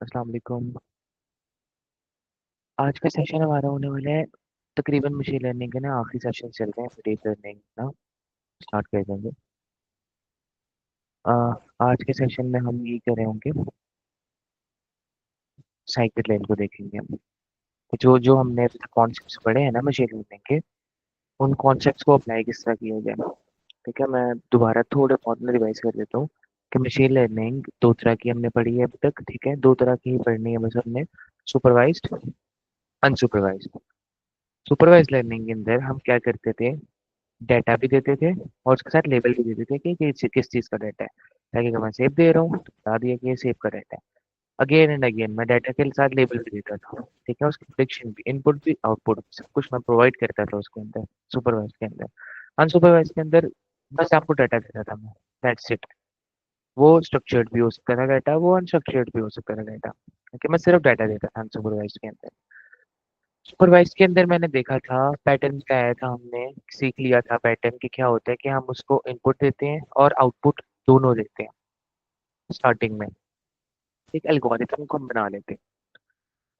अस्सलाम वालेकुम। आज का सेशन हमारा होने वाला है तकरीबन मशीन लर्निंग के ना आखिरी सेशन चल रहे हैं डीप लर्निंग ना स्टार्ट कर देंगे। आ, आज के सेशन में हम ये कर रहे होंगे साइकिल लाइन को देखेंगे हम। जो जो हमने अभी तक कॉन्सेप्ट्स पढ़े हैं ना मशीन लर्निंग के, उन कॉन्सेप्ट्स को अप्लाई किस तरह किया जाए। ठीक है, मैं दोबारा थोड़ा बहुत में रिवाइज कर देता हूँ कि मशीन लर्निंग दो तरह की हमने पढ़ी है अभी तक। ठीक है, दो तरह की ही पढ़नी है बस हमने, सुपरवाइज्ड, अनसुपरवाइज्ड। सुपरवाइज्ड लर्निंग के अंदर हम क्या करते थे, डाटा भी देते थे और उसके साथ लेबल भी देते थे कि किस चीज़ का डाटा है। ताकि अगर मैं सेव दे रहा हूँ तो बता दिया कि ये सेव का डाटा है। अगेन एंड अगेन मैं डाटा के साथ लेबल भी देता था। ठीक है, उसकी प्रिडिक्शन भी, इनपुट भी, आउटपुट भी, सब कुछ मैं प्रोवाइड करता था उसके अंदर, सुपरवाइज के अंदर। अनसुपरवाइज के अंदर बस आपको डाटा देता था मैं, दैट्स इट। वो स्ट्रक्चर्ड भी हो सकता था डाटा, वो अनस्ट्रक्चर्ड भी हो सकता था डाटा। ओके, मैं सिर्फ डाटा देता था अनसुपरवाइज के अंदर। सुपरवाइज के अंदर मैंने देखा था पैटर्न क्या आया था, हमने सीख लिया था पैटर्न कि क्या होता है कि हम उसको इनपुट देते हैं और आउटपुट दोनों देते हैं स्टार्टिंग में। एक एल्गोरिथम को हम बना लेते हैं।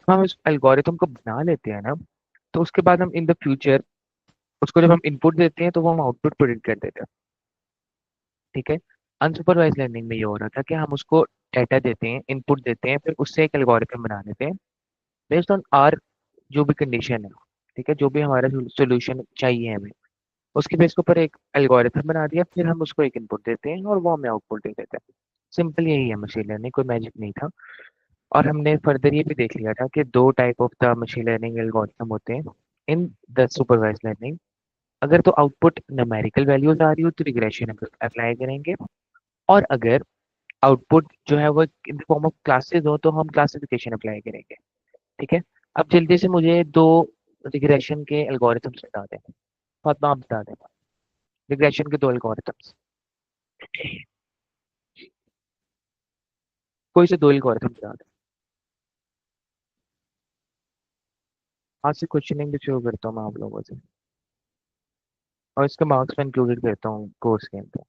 तो हम इस एल्गोरिथम को बना लेते हैं ना, तो उसके बाद हम इन द फ्यूचर उसको जब हम इनपुट देते हैं तो वो हम आउटपुट प्रिडिक्ट कर देते हैं। ठीक है, अनसुपरवाइज लर्निंग में ये हो रहा था कि हम उसको डाटा देते हैं, इनपुट देते हैं, फिर उससे एक एल्गोरिथम बना लेते हैं बेस्ड ऑन आर जो भी कंडीशन है। ठीक है, जो भी हमारा सोल्यूशन चाहिए हमें, उसके बेस के ऊपर एक एल्गोरिथम बना दिया, फिर हम उसको एक इनपुट देते हैं और वो हमें आउटपुट दे देता है। सिंपल यही है मशीन लर्निंग, कोई मैजिक नहीं था। और हमने फर्दर ये भी देख लिया था कि दो type of the machine learning algorithm होते हैं इन द सुपरवाइज लर्निंग। अगर तो आउटपुट न्यूमेरिकल वैल्यूज आ रही हो तो रिग्रेशन अप्लाई करेंगे, और अगर आउटपुट जो है वो इन फॉर्म ऑफ क्लासेस हो तो हम क्लासिफिकेशन अप्लाई करेंगे। ठीक है, अब जल्दी से मुझे दो रिग्रेशन के एल्गोरिथम्स बता दें। फातिमा आप बता दें रिग्रेशन के दो एल्गोरिथम्स, कोई से दो एल्गोरिथम बता दें। आज से क्वेश्चनिंग भी शुरू करता हूँ मैं आप लोगों से, और इसके मार्क्स में इंक्लूडेड करता हूँ कोर्स के अंदर।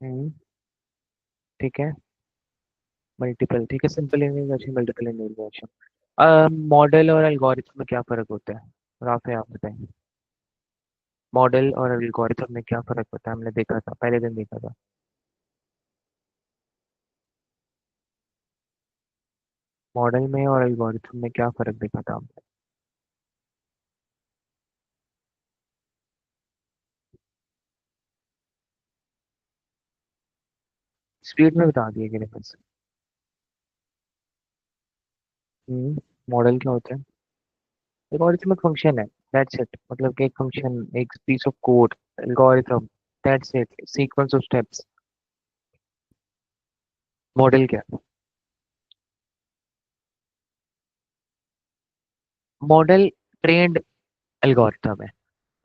हम्म, ठीक है। मल्टीपल, ठीक है, सिंपल इन्विगेशन, मल्टीपल इन्विगेशन। मॉडल और एल्गोरिथम में क्या फ़र्क होता है, राफे आप बताएं। मॉडल और एल्गोरिथम में क्या फ़र्क होता है, हमने देखा था पहले दिन देखा था। मॉडल में और एल्गोरिथम में क्या फ़र्क देखा था हमने। स्पीड में बता दिए गए बस। मॉडल क्या होता है, एल्गोरिथम एक फंक्शन है, दैट्स इट। मतलब कि एक फंक्शन, एक piece of code, algorithm, that's it, sequence of steps. Model क्या है, मॉडल ट्रेंड एल्गोरिथम है।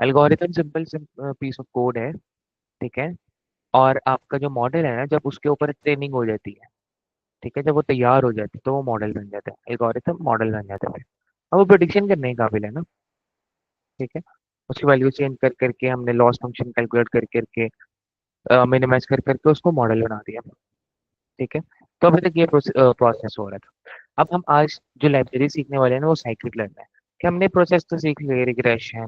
Algorithm simple piece of code है। ठीक है, और आपका जो मॉडल है ना, जब उसके ऊपर ट्रेनिंग हो जाती है, ठीक है, जब वो तैयार हो जाती है तो वो मॉडल बन जाता है, एल्गोरिथम मॉडल बन जाता है। अब वो प्रोडिक्शन करने के काबिल है ना। ठीक है, उसकी वैल्यू चेंज कर करके हमने लॉस फंक्शन कैलकुलेट कर करके, मिनिमाइज कर करके उसको मॉडल बना दिया। ठीक है, तो अभी तक ये प्रोसेस हो रहा था। अब हम आज जो लाइब्रेरी सीखने वाले हैं ना वो साइकिल लर्न है। कि हमने प्रोसेस तो सीख लिया, रिग्रेशन,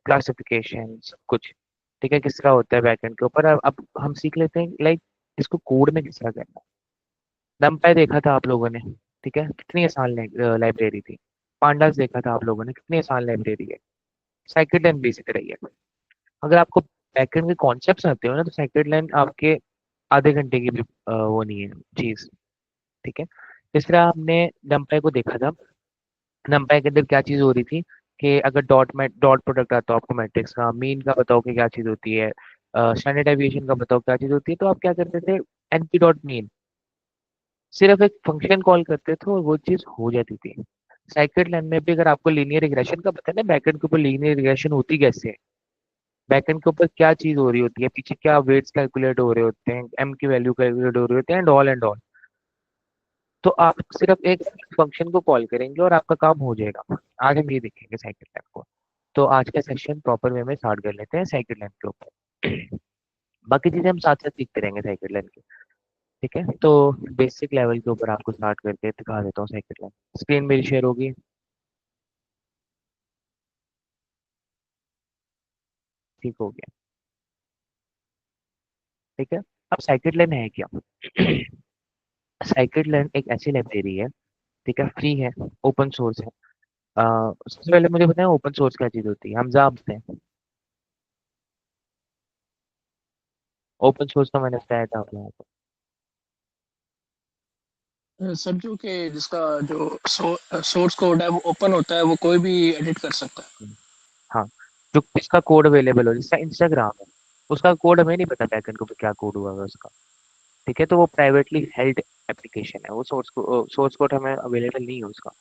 क्लासिफिकेशन, सब कुछ। ठीक है, किस तरह होता है बैकएंड के ऊपर। अब हम सीख लेते हैं लाइक इसको कोड में किस तरह करना है। नमपै देखा था आप लोगों ने, ठीक है, कितनी आसान लाइब्रेरी थी। पांडास देखा था आप लोगों ने, कितनी आसान लाइब्रेरी है। साइकिल लाइन भी इसी तरह ही है। अगर आपको बैकएंड के कॉन्सेप्ट आते हो ना तो साइकिल लाइन आपके आधे घंटे की भी वो नहीं है चीज। ठीक है, इस तरह हमने नमपै को देखा था। नमपै के अंदर क्या चीज हो रही थी कि अगर डॉट प्रोडक्ट आता हो आपको मैट्रिक्स का, मीन का बताओ कि क्या चीज होती है, स्टैंडर्ड डेविएशन का बताओ क्या चीज होती है, तो आप क्या करते थे, एनपी डॉट मीन, सिर्फ एक फंक्शन कॉल करते थे और वो चीज हो जाती थी। साइकिल लाइन में भी अगर आपको लीनियर रिग्रेशन का पता है ना, बैकएंड के ऊपर लीनियर रिग्रेशन होती कैसे है, बैकएंड के ऊपर क्या चीज हो रही होती है, पीछे क्या वेट्स कैलकुलेट हो रहे होते हैं, एम की वैल्यू कैलकुलेट हो रही होती है, एंड ऑल। तो आप सिर्फ एक फंक्शन को कॉल करेंगे और आपका काम हो जाएगा। आज हम ये देखेंगे साइकिल लैब को। तो आज का सेक्शन प्रॉपर वे में स्टार्ट कर लेते हैं साइकिल लाइन के ऊपर। बाकी चीजें हम साथ साथ सीखते रहेंगे साइकिल लाइन की। ठीक है, तो बेसिक लेवल के ऊपर आपको स्टार्ट करके दिखा देता हूँ साइकिल लाइन। स्क्रीन मेरी शेयर होगी। ठीक हो गया। ठीक है, अब साइकिल लाइन है क्या? साइकिल लाइन एक ऐसी लाइब्रेरी है, ठीक है, फ्री है, ओपन सोर्स है। सबसे पहले मुझे बताएं ओपन सोर्स क्या चीज होती है, हम जानते हैं। ओपन सोर्स का मैंने बताया था आप लोगों को। सर जो कि जिसका जो सोर्स कोड है वो ओपन होता है, वो कोई भी एडिट कर सकता है। हाँ, जो जिसका कोड अवेलेबल हो, जिसका इंस्टाग्राम है, उसका कोड हमें नहीं पता बैकएंड को क्या कोड हुआ है उसका। ठीक है, तो वो प्राइवेटली हेल्ड एप्लीकेशन है, वो सोर्स कोड हमें अवेलेबल नहीं है उसका।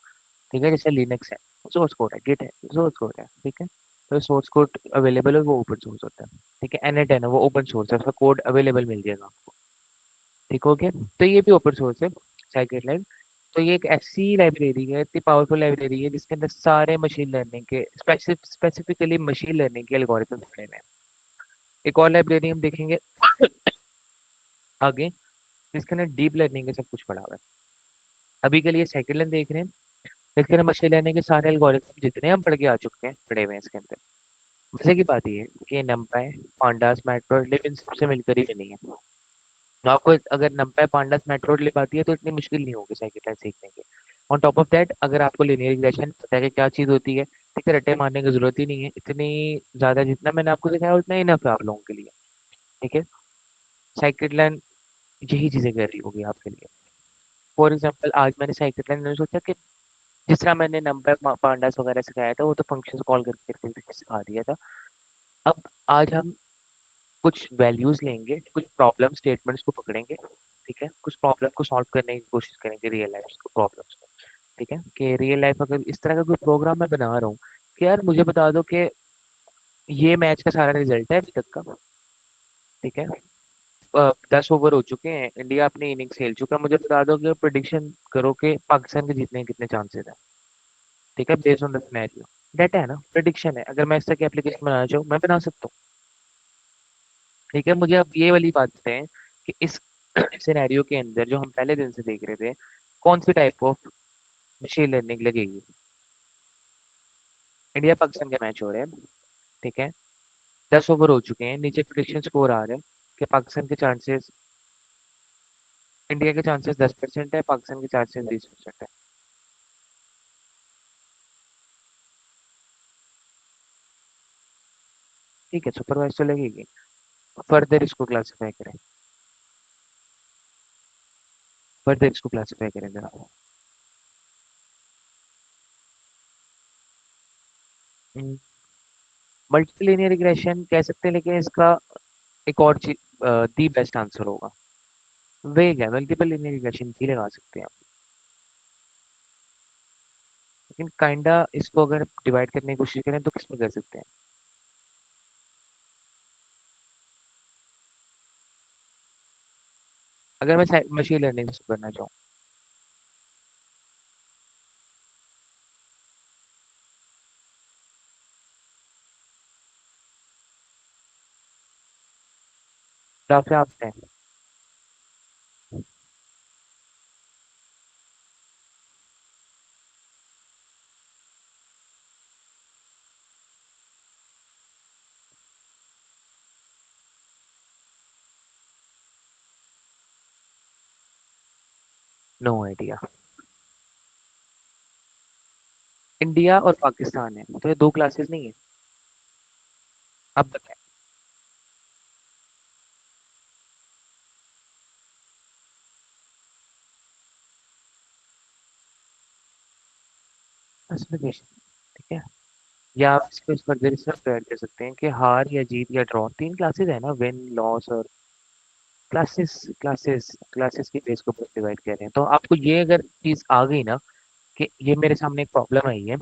ठीक है, जैसे लिनक्स है, सोर्स कोड है, गिट है, सोर्स कोड है। ठीक है, तो सोर्स कोड अवेलेबल है, वो ओपन सोर्स होता है। ठीक है, एन है, वो ओपन सोर्स है, उसका कोड अवेलेबल मिल जाएगा आपको। ठीक हो गया, तो ये भी ओपन सोर्स है scikit लाइव। तो ये एक ऐसी लाइब्रेरी है, इतनी पावरफुल लाइब्रेरी है जिसके अंदर सारे मशीन लर्निंग के स्पेसिफिकली मशीन लर्निंग के एल्गोरिथम पड़े हुए हैं। एक और लाइब्रेरी हम देखेंगे आगे, जिसके अंदर डीप लर्निंग का सब कुछ पड़ा हुआ है। अभी के लिए साइकिल लाइन देख रहे हैं, इसके अंदर मशीन लर्निंग के सारे एल्गोरिथम जितने हम पढ़ के आ चुके हैं पड़े हुए हैं इसके अंदर। मजे की बात ये है कि नमपाई, पांडास, मैटप्लोट्लिब इन सबसे मिलकर ही बनी है। तो आपको अगर नमपाई, पांडास, मैटप्लोट्लिब आती है तो इतनी मुश्किल नहीं होगी साइकिल लाइन सीखने की। ऑन टॉप ऑफ दैट, अगर आपको लिनियर रिग्रेशन पता है कि क्या चीज़ होती है, ठीक है, रट्टे मारने की जरूरत ही नहीं है इतनी ज़्यादा, जितना मैंने आपको सिखाया उतना ही इनफ है आप लोगों के लिए। ठीक है, साइकिल लाइन यही चीज़ें कर रही होगी आपके लिए। फॉर एग्जाम्पल, आज मैंने साइकिल लाइन मैंने सोचा कि जिस तरह मैंने नंबर पांडास वगैरह सिखाया था, वो तो फंक्शंस कॉल करके करके सिखा दिया था। अब आज हम कुछ वैल्यूज लेंगे, कुछ प्रॉब्लम स्टेटमेंट्स को पकड़ेंगे। ठीक है, कुछ प्रॉब्लम को सॉल्व करने की कोशिश करेंगे रियल लाइफ प्रॉब्लम्स को। ठीक है, कि रियल लाइफ अगर इस तरह का कोई प्रोग्राम मैं बना रहा हूँ कि यार मुझे बता दो कि ये मैच का सारा रिजल्ट है अभी तक का। ठीक है, 10 ओवर हो चुके हैं, इंडिया अपनी इनिंग्स खेल चुका है, मुझे बता दो कि प्रिडिक्शन करो कि पाकिस्तान के जीतने के कितने चांसेस है। ठीक है, based on the scenario. Data है ना, प्रिडिक्शन है, अगर मैं इस तरह की एप्लीकेशन बनाना चाहूँ मैं बना सकता हूँ। ठीक है, मुझे अब ये वाली बात बताएं कि इस सिनेरियो के अंदर जो हम पहले दिन से देख रहे थे, कौन सी टाइप ऑफ मशीन लर्निंग लगेगी। इंडिया पाकिस्तान का मैच हो रहा है। ठीक है, 10 ओवर हो चुके हैं, नीचे प्रिडिक्शन स्कोर आ रहा है कि पाकिस्तान के चांसेस, इंडिया के चांसेस 10% है, पाकिस्तान के चांसेस 20% है। ठीक है, सुपरवाइज तो लगेगी। फर्दर इसको क्लासीफाई करें, फर्दर इसको क्लासीफाई करें जरा। मल्टीपल लीनियर रिग्रेशन कह सकते हैं, लेकिन इसका एक और चीज दी बेस्ट आंसर होगा, वेग है, मल्टीपल लीनियर रिग्रेशन भी लगा सकते हैं आप। लेकिन काइंडा इसको अगर डिवाइड करने की कोशिश करें तो किसमें कर सकते हैं? अगर मैं मशीन लर्निंग करना चाहूँ, तो आपसे आप हैं। No idea. इंडिया और पाकिस्तान है तो ये दो क्लासेस नहीं है। अब बताएं। क्लासिफिकेशन। ठीक है, या आप इसको इस फर्दर इस तरह डिवाइड कर सकते हैं कि हार या जीत या ड्रॉ, तीन क्लासेस है ना, विन लॉस और क्लासेस। क्लासेस की बेस के ऊपर डिवाइड कर रहे हैं, तो आपको ये अगर चीज आ गई ना कि ये मेरे सामने एक प्रॉब्लम आई है,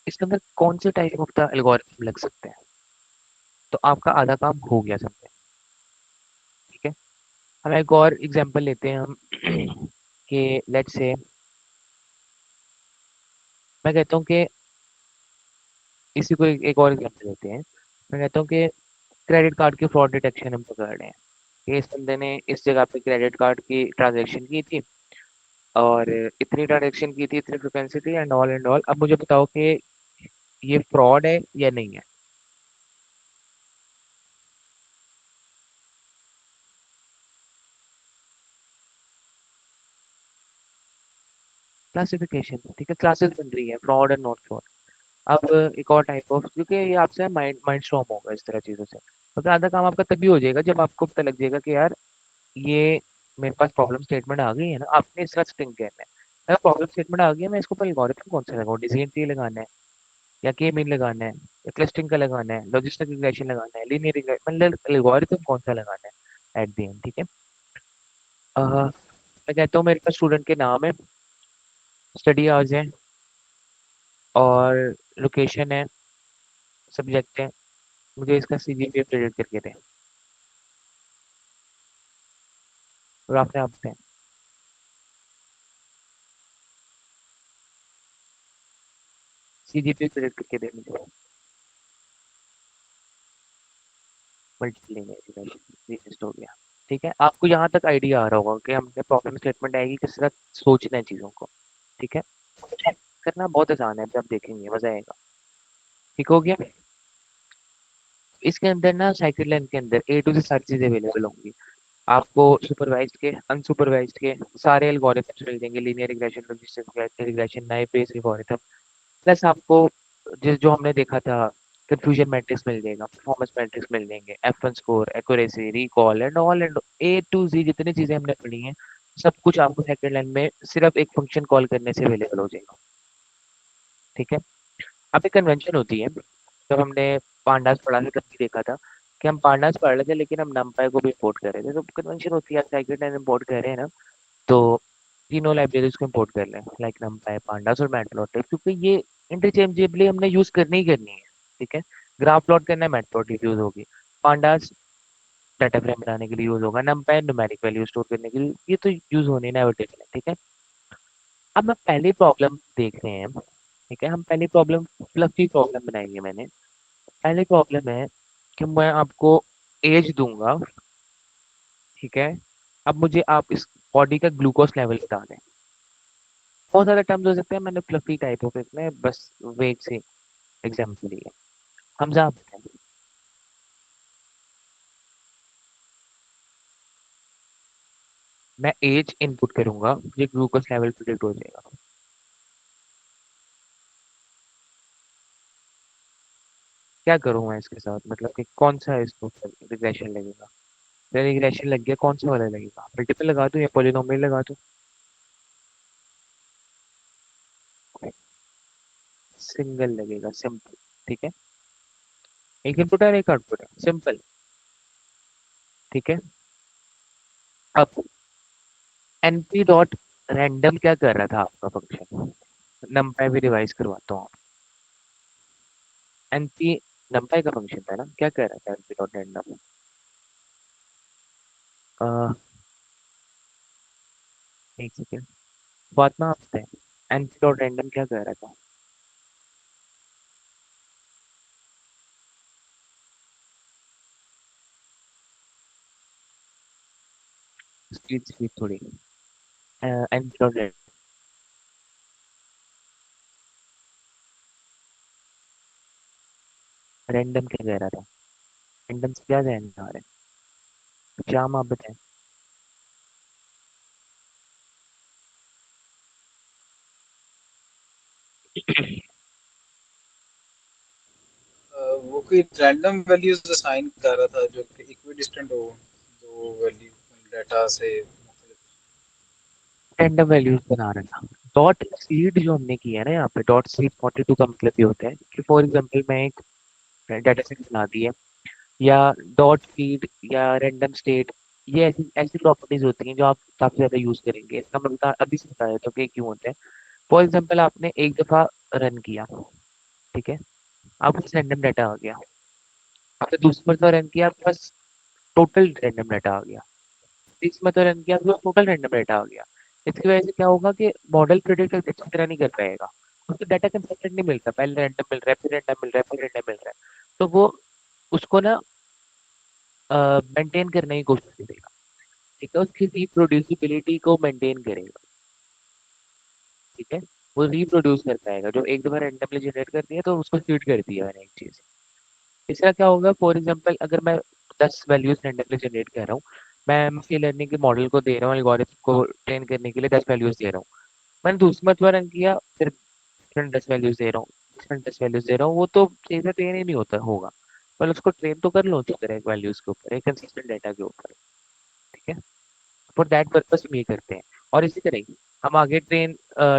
इसके अंदर कौन से टाइप ऑफ द एल्गोरिथम लग सकते हैं, तो आपका आधा काम हो गया समझे। ठीक है, हम एक और एग्जांपल लेते हैं हम कि लेट्स से मैं कहता हूँ कि इसी को एक और एग्जाम्पल देते हैं। मैं कहता हूँ कि क्रेडिट कार्ड की फ्रॉड डिटेक्शन हम पकड़ रहे हैं कि इस बंदे ने इस जगह पे क्रेडिट कार्ड की ट्रांजैक्शन की थी और इतनी ट्रांजैक्शन की थी, इतनी फ्रिक्वेंसी थी एंड ऑल। अब मुझे बताओ कि ये फ्रॉड है या नहीं है? क्लासिफिकेशन, ठीक है, क्लासेस बन रही है, फ्रॉड एंड नॉट फ्रॉड। अब एक और टाइप ऑफ, क्योंकि ये आपसे माइंड माइंड स्ट्रॉम होगा इस तरह चीज़ों से, सबसे आधा काम आपका तभी हो जाएगा जब आपको पता लग जाएगा कि यार ये मेरे पास प्रॉब्लम स्टेटमेंट आ गई है ना, आपने इसका स्ट्रिंग कहना है। अगर प्रॉब्लम स्टेटमेंट आ गई है, मैं इसको पर एल्गोरिथम कौन सा लगाऊं, डिजाइन ट्री लगाना है या के मीन लगाना है या क्लस्टरिंग का लगाना है, लॉजिस्टिक रिग्रेशन लगाना है, लीनियर रिग्रेशन, मतलब एल्गोरिथम कौन सा लगाना है एट द एंड, ठीक है। मैं कहता हूँ मेरे पास स्टूडेंट के नाम है, स्टडी आवर्स है और लोकेशन है, सब्जेक्ट है, मुझे इसका सीजीपीए प्रेडिक्ट करके दें और आपने आप दें, सीजीपीए प्रेडिक्ट करके दें मुझे। मल्टीपल लिस्ट हो गया। ठीक है, आपको यहाँ तक आइडिया आ रहा होगा कि हमने प्रॉब्लम स्टेटमेंट आएगी किस तरह सोचना है चीज़ों को। ठीक है, करना बहुत आसान है, अभी आप देखेंगे मजा आएगा। ठीक हो गया। इसके अंदर ना साइकिल लाइन के अंदर ए टू से सारी चीज़ें अवेलेबल होंगी आपको, सुपरवाइज्ड के अनसुपरवाइज्ड के सारे एल्गोरिथम्स मिल जाएंगे, लीनियर रिग्रेशन, लॉजिस्टिक रिग्रेशन, नए बेस एल्गोरिथम, प्लस आपको जिस जो हमने देखा था कंफ्यूजन मैट्रिक्स मिल जाएगा, परफॉर्मेंस मैट्रिक्स मिल जाएंगे, F1 score, accuracy, recall and all and A to Z जितनी चीजें हमने पढ़ी हैं, सब कुछ आपको सेकंड लाइन में सिर्फ एक फंक्शन कॉल करने से अवेलेबल हो जाएगा। ठीक है, अब एक कन्वेंशन होती है, जब हमने पांडास पढ़ा था तब भी देखा था कि हम पांडास पढ़ रहे थे लेकिन हम नमपाई को भी इम्पोर्ट कर रहे थे, तो कन्वेंशन होती है सेकंड लाइन इम्पोर्ट कर रहे हैं ना, तो तीनों लाइब्रेरीज को इम्पोर्ट कर लें, लाइक नमपाई, पांडास और मैटप्लॉट, क्योंकि ये इंटरचेंजेबली हमने यूज करनी ही करनी है। ठीक है, ग्राफ प्लॉट करना है मैटप्लॉट यूज होगी, पांडास डाटा फ्रेम बनाने के लिए यूज होगा, नमपाई न्यूमेरिक वैल्यू स्टोर करने के लिए, ये तो यूज होने इनएविटेबल है। ठीक है, अब हम पहली प्रॉब्लम देख रहे हैं। ठीक है, हम पहली प्रॉब्लम फ्लफी प्रॉब्लम बनाई है मैंने। पहली प्रॉब्लम है कि मैं आपको एज दूंगा, ठीक है, अब मुझे आप इस बॉडी का ग्लूकोज लेवल बता दें। बहुत ज़्यादा टर्म्स हो सकते हैं, मैंने फ्लफी टाइप ऑफ इसमें बस वेग से एग्जाम्पल दिया। हमजा आप बताएं। मैं एज इनपुट करूंगा, ये ग्लूकोज लेवल प्रिडिक्ट हो जाएगा। क्या करूँ मैं इसके साथ, मतलब कि कौन सा इसको रिग्रेशन लगेगा? रिग्रेशन लग गया, कौन सा वाला लगेगा, मल्टीपल लगा दूं या पॉलिनोमियल लगा दूं? सिंगल लगेगा, सिंपल। ठीक है, एक इनपुट है और एक आउटपुट है, सिंपल। ठीक है, अब np डॉट रैंडम क्या कर रहा था आपका फंक्शन, नमपाई भी रिवाइज करवाता हूँ। np नमपाई का फंक्शन था ना, क्या कर रहा था np डॉट रैंडम? एक सेकेंड, फातिमा आप बताएं np डॉट रैंडम क्या कर रहा था? स्पीड स्पीड थोड़ी, np डॉट रैंडम क्या कह रहा था, रैंडम से क्या ध्यान आ रहा है, शाम आप बताएं। वो कोई रैंडम वैल्यूज असाइन कर रहा था जो कि इक्विडिस्टेंट हो दो वैल्यू डाटा से मुख्तलिफ। रैंडम वैल्यूज बना रहा था। डॉट सीड जो हमने किया है ना यहाँ पे, डॉट सीड 42 का मतलब ये होता है कि फॉर एग्जांपल मैं एक डाटा सेट बना दी है, या डॉट फीड या रैंडम स्टेट, ये ऐसी ऐसी प्रॉपर्टीज होती हैं जो आप काफी ज्यादा यूज करेंगे। इसका मैं बता अभी से बता देता हूँ कि क्यों होता है। फॉर एग्जांपल आपने एक दफा रन किया, ठीक है, आपके पास रैंडम डाटा आ गया, आपने दूसरी मरतबा रन किया, आपके पास टोटल रैंडम डाटा आ गया, तीसरी मरतबा रन किया, आपके पास टोटल रैंडम डाटा आ गया। इसकी वजह से क्या होगा कि मॉडल प्रेडिक्ट अच्छी तरह नहीं कर पाएगा। उसको डाटा कंसिस्टेंट नहीं मिलता, पहले रैंडम मिल रहा है, फिर रैंडम मिल रहा है, फिर रैंडम मिल रहा है, तो वो उसको ना मेंटेन करने की कोशिश करेगा, ठीक है, उसकी रिप्रोड्यूसिबिलिटी को मेंटेन करेगा, ठीक है, वो रिप्रोड्यूस कर पाएगा, जो एक दफा रैंडमली जनरेट कर दिया तो उसको फीड कर दिया मैंने एक चीज। इसका क्या होगा, फॉर एग्जाम्पल अगर मैं 10 वैल्यूज रैंडमली जनरेट कर रहा हूँ, मैं मशीन लर्निंग के मॉडल को दे रहा हूँ, एल्गोरिथम को ट्रेन करने के लिए 10 वैल्यूज दे रहा हूँ, मैंने दूसरी मरतबा रन किया, फिर डिफरेंट 10 वैल्यूज दे रहा हूँ, डिफरेंट 10 वैल्यूज दे रहा हूँ, वो तो सही से ट्रेन ही नहीं होता होगा, पर उसको ट्रेन तो कर लो अच्छी तरह एक वैल्यूज के ऊपर, एक कंसिस्टेंट डाटा के ऊपर, ठीक है, फॉर दैट पर्पस हम ये करते हैं। और इसी तरह ही हम आगे ट्रेन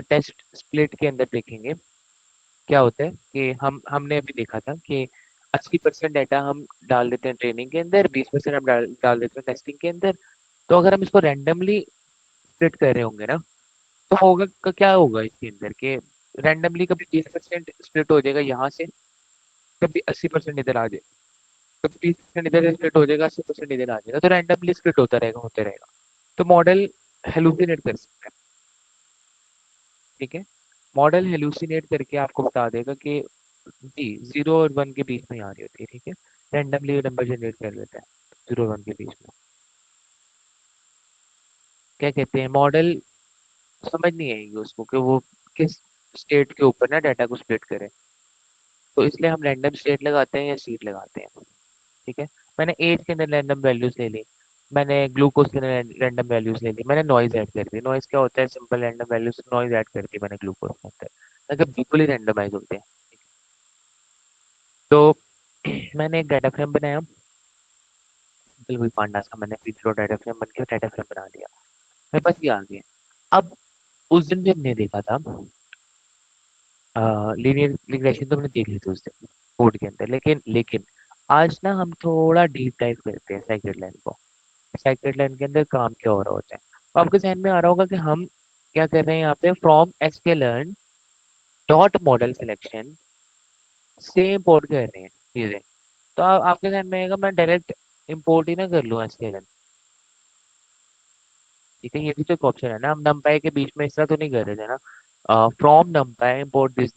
टेस्ट स्प्लिट के अंदर देखेंगे क्या होता है कि हमने अभी देखा था कि 80% डाटा हम डाल देते हैं ट्रेनिंग के अंदर, 20% हम डाल देते हैं टेस्टिंग के अंदर। तो अगर हम इसको रैंडमली स्प्लिट कर रहे होंगे ना, तो होगा क्या होगा इसके अंदर के रैंडमली कभी 20% स्प्लिट हो जाएगा यहाँ से, कभी 80% इधर आ जाएगा, कभी 20% इधर स्प्लिट हो जाएगा, 80% इधर आ जाएगा, तो रैंडमली स्प्लिट होते रहेगा, तो मॉडल हेलुसिनेट कर सकता है, ठीक है, मॉडल हेलुसिनेट करके आपको बता देगा कि जी 0 और 1 के बीच में आ रही होती है, ठीक है, रैंडमली नंबर जनरेट कर देता है 0 और 1 के बीच में। क्या कहते हैं, मॉडल समझ नहीं आएगी उसको कि वो किस स्टेट के ऊपर ना डाटा को स्प्लिट करे, तो इसलिए हम रैंडम स्टेट लगाते हैं या सीट लगाते हैं, ठीक है। मैंने एज के अंदर रैंडम वैल्यूज ले ली, मैंने ग्लूकोज के अंदर रैंडम वैल्यूज ले ली, मैंने नॉइज ऐड कर दी, नॉइज क्या होता है, simple random values, noise add कर दी मैंने ग्लूकोज के अंदर, मतलब बिल्कुल ही रैंडमाइज होते हैं। तो मैंने एक डाटा फ्रेम बनाया, बिल्कुल पांडा सा, मैंने पीछे डाटा फ्रेम बन के डाटा फ्रेम बना दिया, मेरे पास ये आ गया। अब उस दिन भी हमने देखा था लीनियर रिग्रेशन, तो हमने देख ली थी उस दिन कोड के अंदर, लेकिन आज ना हम थोड़ा डीप डाइव करते हैं साइकिल लाइन को, साइकिल लाइन के अंदर काम क्या हो रहा होता है। तो आपके ध्यान में आ रहा होगा कि हम क्या कर रहे हैं यहाँ पे, from sklearn dot model selection से इम्पोर्ट कर रहे हैं चीजें। तो आपके ध्यान में आएगा मैं डायरेक्ट इम्पोर्ट ही ना कर लूँ sklearn, ठीक है, ये भी तो एक ऑप्शन है ना, हम numpy के बीच में इस तरह तो नहीं कर रहे थे ना, फ्रॉम numpy इम्पोर्ट दिस,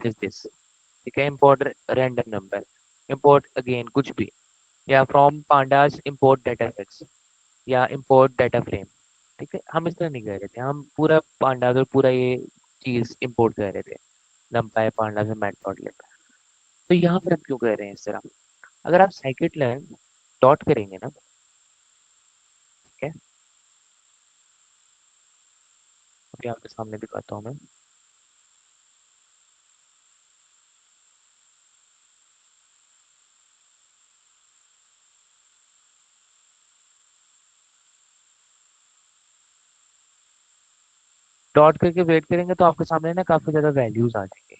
ठीक है, import random number, import again कुछ भी, या from pandas import data sets, या इम्पोर्ट डाटा फ्रेम, ठीक है, हम इस तरह नहीं कर रहे थे, हम पूरा पांडास और पूरा ये चीज इम्पोर्ट कर रहे थे numpy पांडास और मैटप्लॉटलिब। तो यहाँ पर हम क्यों कर रहे हैं इस तरह, अगर आप साइकिट लर्न डॉट करेंगे ना, ठीक है, अभी आपके सामने दिखाता हूँ मैं, डॉट करके वेट करेंगे तो आपके सामने ना काफी ज्यादा वैल्यूज आ जाएंगे।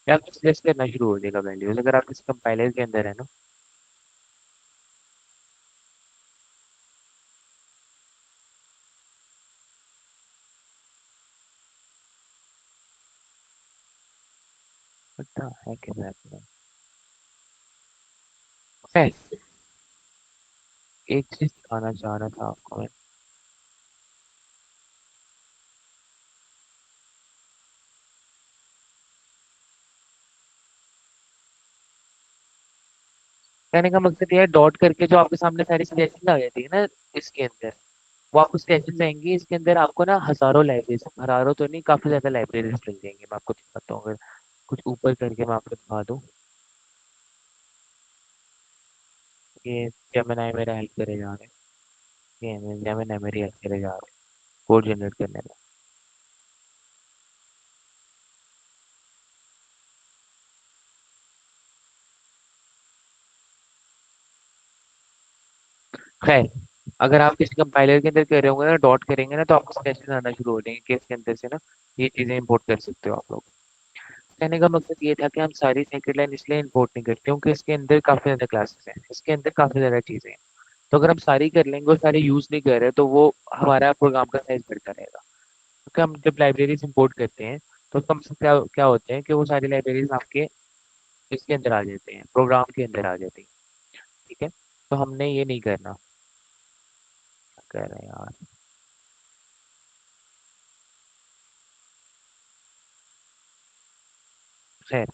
या आपको सजेस्ट करना शुरू हो जाएगा वैल्यूज, अगर आप किसी कंपाइलर के अंदर है ना, पता है कि मैं खैर, एक चीज दिखाना चाह रहा था आपको मैं, कहने का मकसद ये है, डॉट करके जो आपके सामने सारी सजेशन आ जाती है ना इसके अंदर, वो आपको सजेशन आएंगी, इसके अंदर आपको ना हजारों लाइब्रेरीज, हजारों तो नहीं, काफी ज्यादा लाइब्रेरीज मिल जाएंगी, मैं आपको दिखाता हूँ, अगर कुछ ऊपर करके मैं आपको दिखा दूँ, ये जेमिनाई मेरा हेल्प करे जा रहे हैं, ये जेमिनाई मेरी हेल्प करे जा रहे हैं कोड जनरेट करने में। खैर, अगर आप किसी कंपाइलर के अंदर कर रहे होंगे ना, डॉट करेंगे ना, तो आपको सजेशन आना शुरू हो जाएंगे कि इसके अंदर से ना ये चीजें इंपोर्ट कर सकते हो आप लोग। कहने का मकसद ये था कि हम सारी सेकेंड लाइन इसलिए इंपोर्ट नहीं करते क्योंकि इसके अंदर काफी ज्यादा क्लासेस हैं, इसके अंदर काफी ज्यादा चीजें हैं, तो अगर हम सारी कर लेंगे और सारे यूज नहीं कर रहे तो वो हमारा प्रोग्राम का साइज बढ़ता रहेगा, क्योंकि हम जब लाइब्रेरीज इंपोर्ट करते हैं तो उसका मतलब क्या क्या होते हैं कि वो सारी लाइब्रेरीज आपके इसके अंदर आ जाते हैं, प्रोग्राम के अंदर आ जाती हैं। ठीक है, तो हमने ये नहीं करना। क्या कह रहे हैं यार। खैर,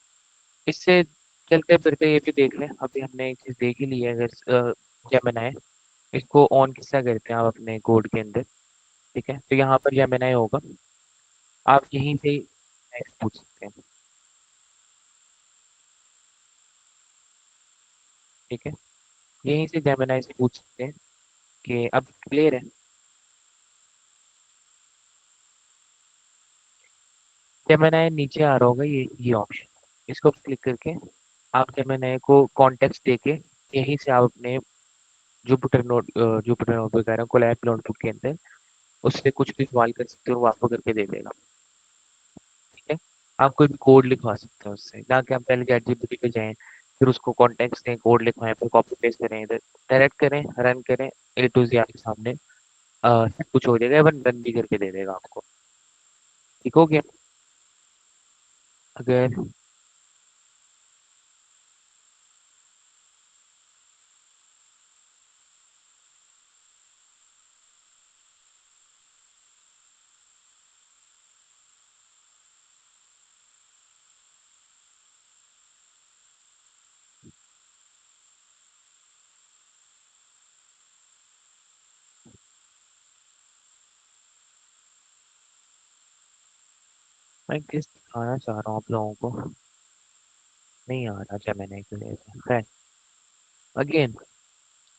इससे चलते फिरते ये भी देख लें, अभी हमने एक चीज देख ही ली है। अगर जेमिनाई, इसको ऑन किसका करते हैं आप अपने कोड के अंदर। ठीक है, तो यहाँ पर जेमिनाई होगा, आप यहीं से नेक्स्ट पूछ सकते हैं। ठीक है, यहीं से जेमिनाई से पूछ सकते हैं कि अब क्लियर है। जेमिनाई नीचे आ रहा होगा, ये ऑप्शन, इसको क्लिक करके आप जेमिनाई को कॉन्टेक्स्ट देके यहीं से आप अपने जुपिटर नोटबुक कह रहा हूँ, कोलैब नोटबुक के अंदर उससे कुछ भी सवाल कर सकते हो, वो आपको करके दे देगा। ठीक है, आप कोई भी कोड लिखवा सकते हो उससे, ना कि हम पहले चैट जीपीटी पे जाएं, फिर उसको कॉन्टेक्स्ट दें, कोड लिखवाएं, फिर कॉपी पेस्ट करें, इधर डायरेक्ट करें, रन करें, ए टू जी आपके सामने सब कुछ हो जाएगा, इवन रन भी करके दे देगा आपको। ठीक हो गया। अगर मैं किस दिखाना चाह रहा हूँ आप लोगों को, नहीं आ रहा जेमिनी के लिए। खैर, अगेन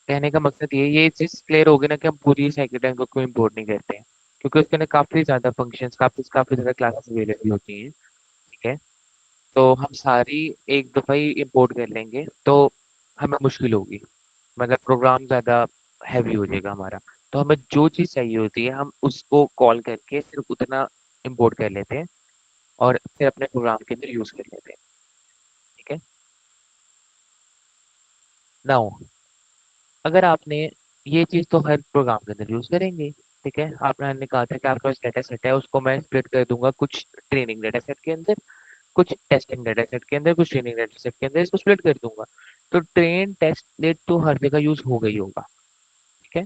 कहने का मकसद ये चीज क्लियर होगी ना कि हम पूरी साइकिल को क्यों इम्पोर्ट नहीं करते हैं, क्योंकि उसके अंदर काफी ज्यादा फंक्शंस, काफी काफी ज्यादा क्लासेस अवेलेबल होती हैं। ठीक है, तो हम सारी एक दफा ही इम्पोर्ट कर लेंगे तो हमें मुश्किल होगी, मतलब प्रोग्राम ज़्यादा हैवी हो जाएगा हमारा। तो हमें जो चीज़ चाहिए होती है हम उसको कॉल करके सिर्फ उतना इम्पोर्ट कर लेते हैं और फिर अपने प्रोग्राम के अंदर यूज़ कर लेते हैं। ठीक है, नाउ अगर आपने ये चीज़ तो हर प्रोग्राम के अंदर यूज़ करेंगे। ठीक है, आपने कहा था कि आपके पास डेटा सेट है, उसको मैं स्प्लिट कर दूंगा, कुछ ट्रेनिंग डेटा सेट के अंदर, कुछ टेस्टिंग डेटा सेट के अंदर, कुछ ट्रेनिंग डेटा सेट के अंदर, इसको स्प्लिट कर दूंगा। तो ट्रेन टेस्ट नेट तो हर जगह यूज़ होगा ही होगा। ठीक है,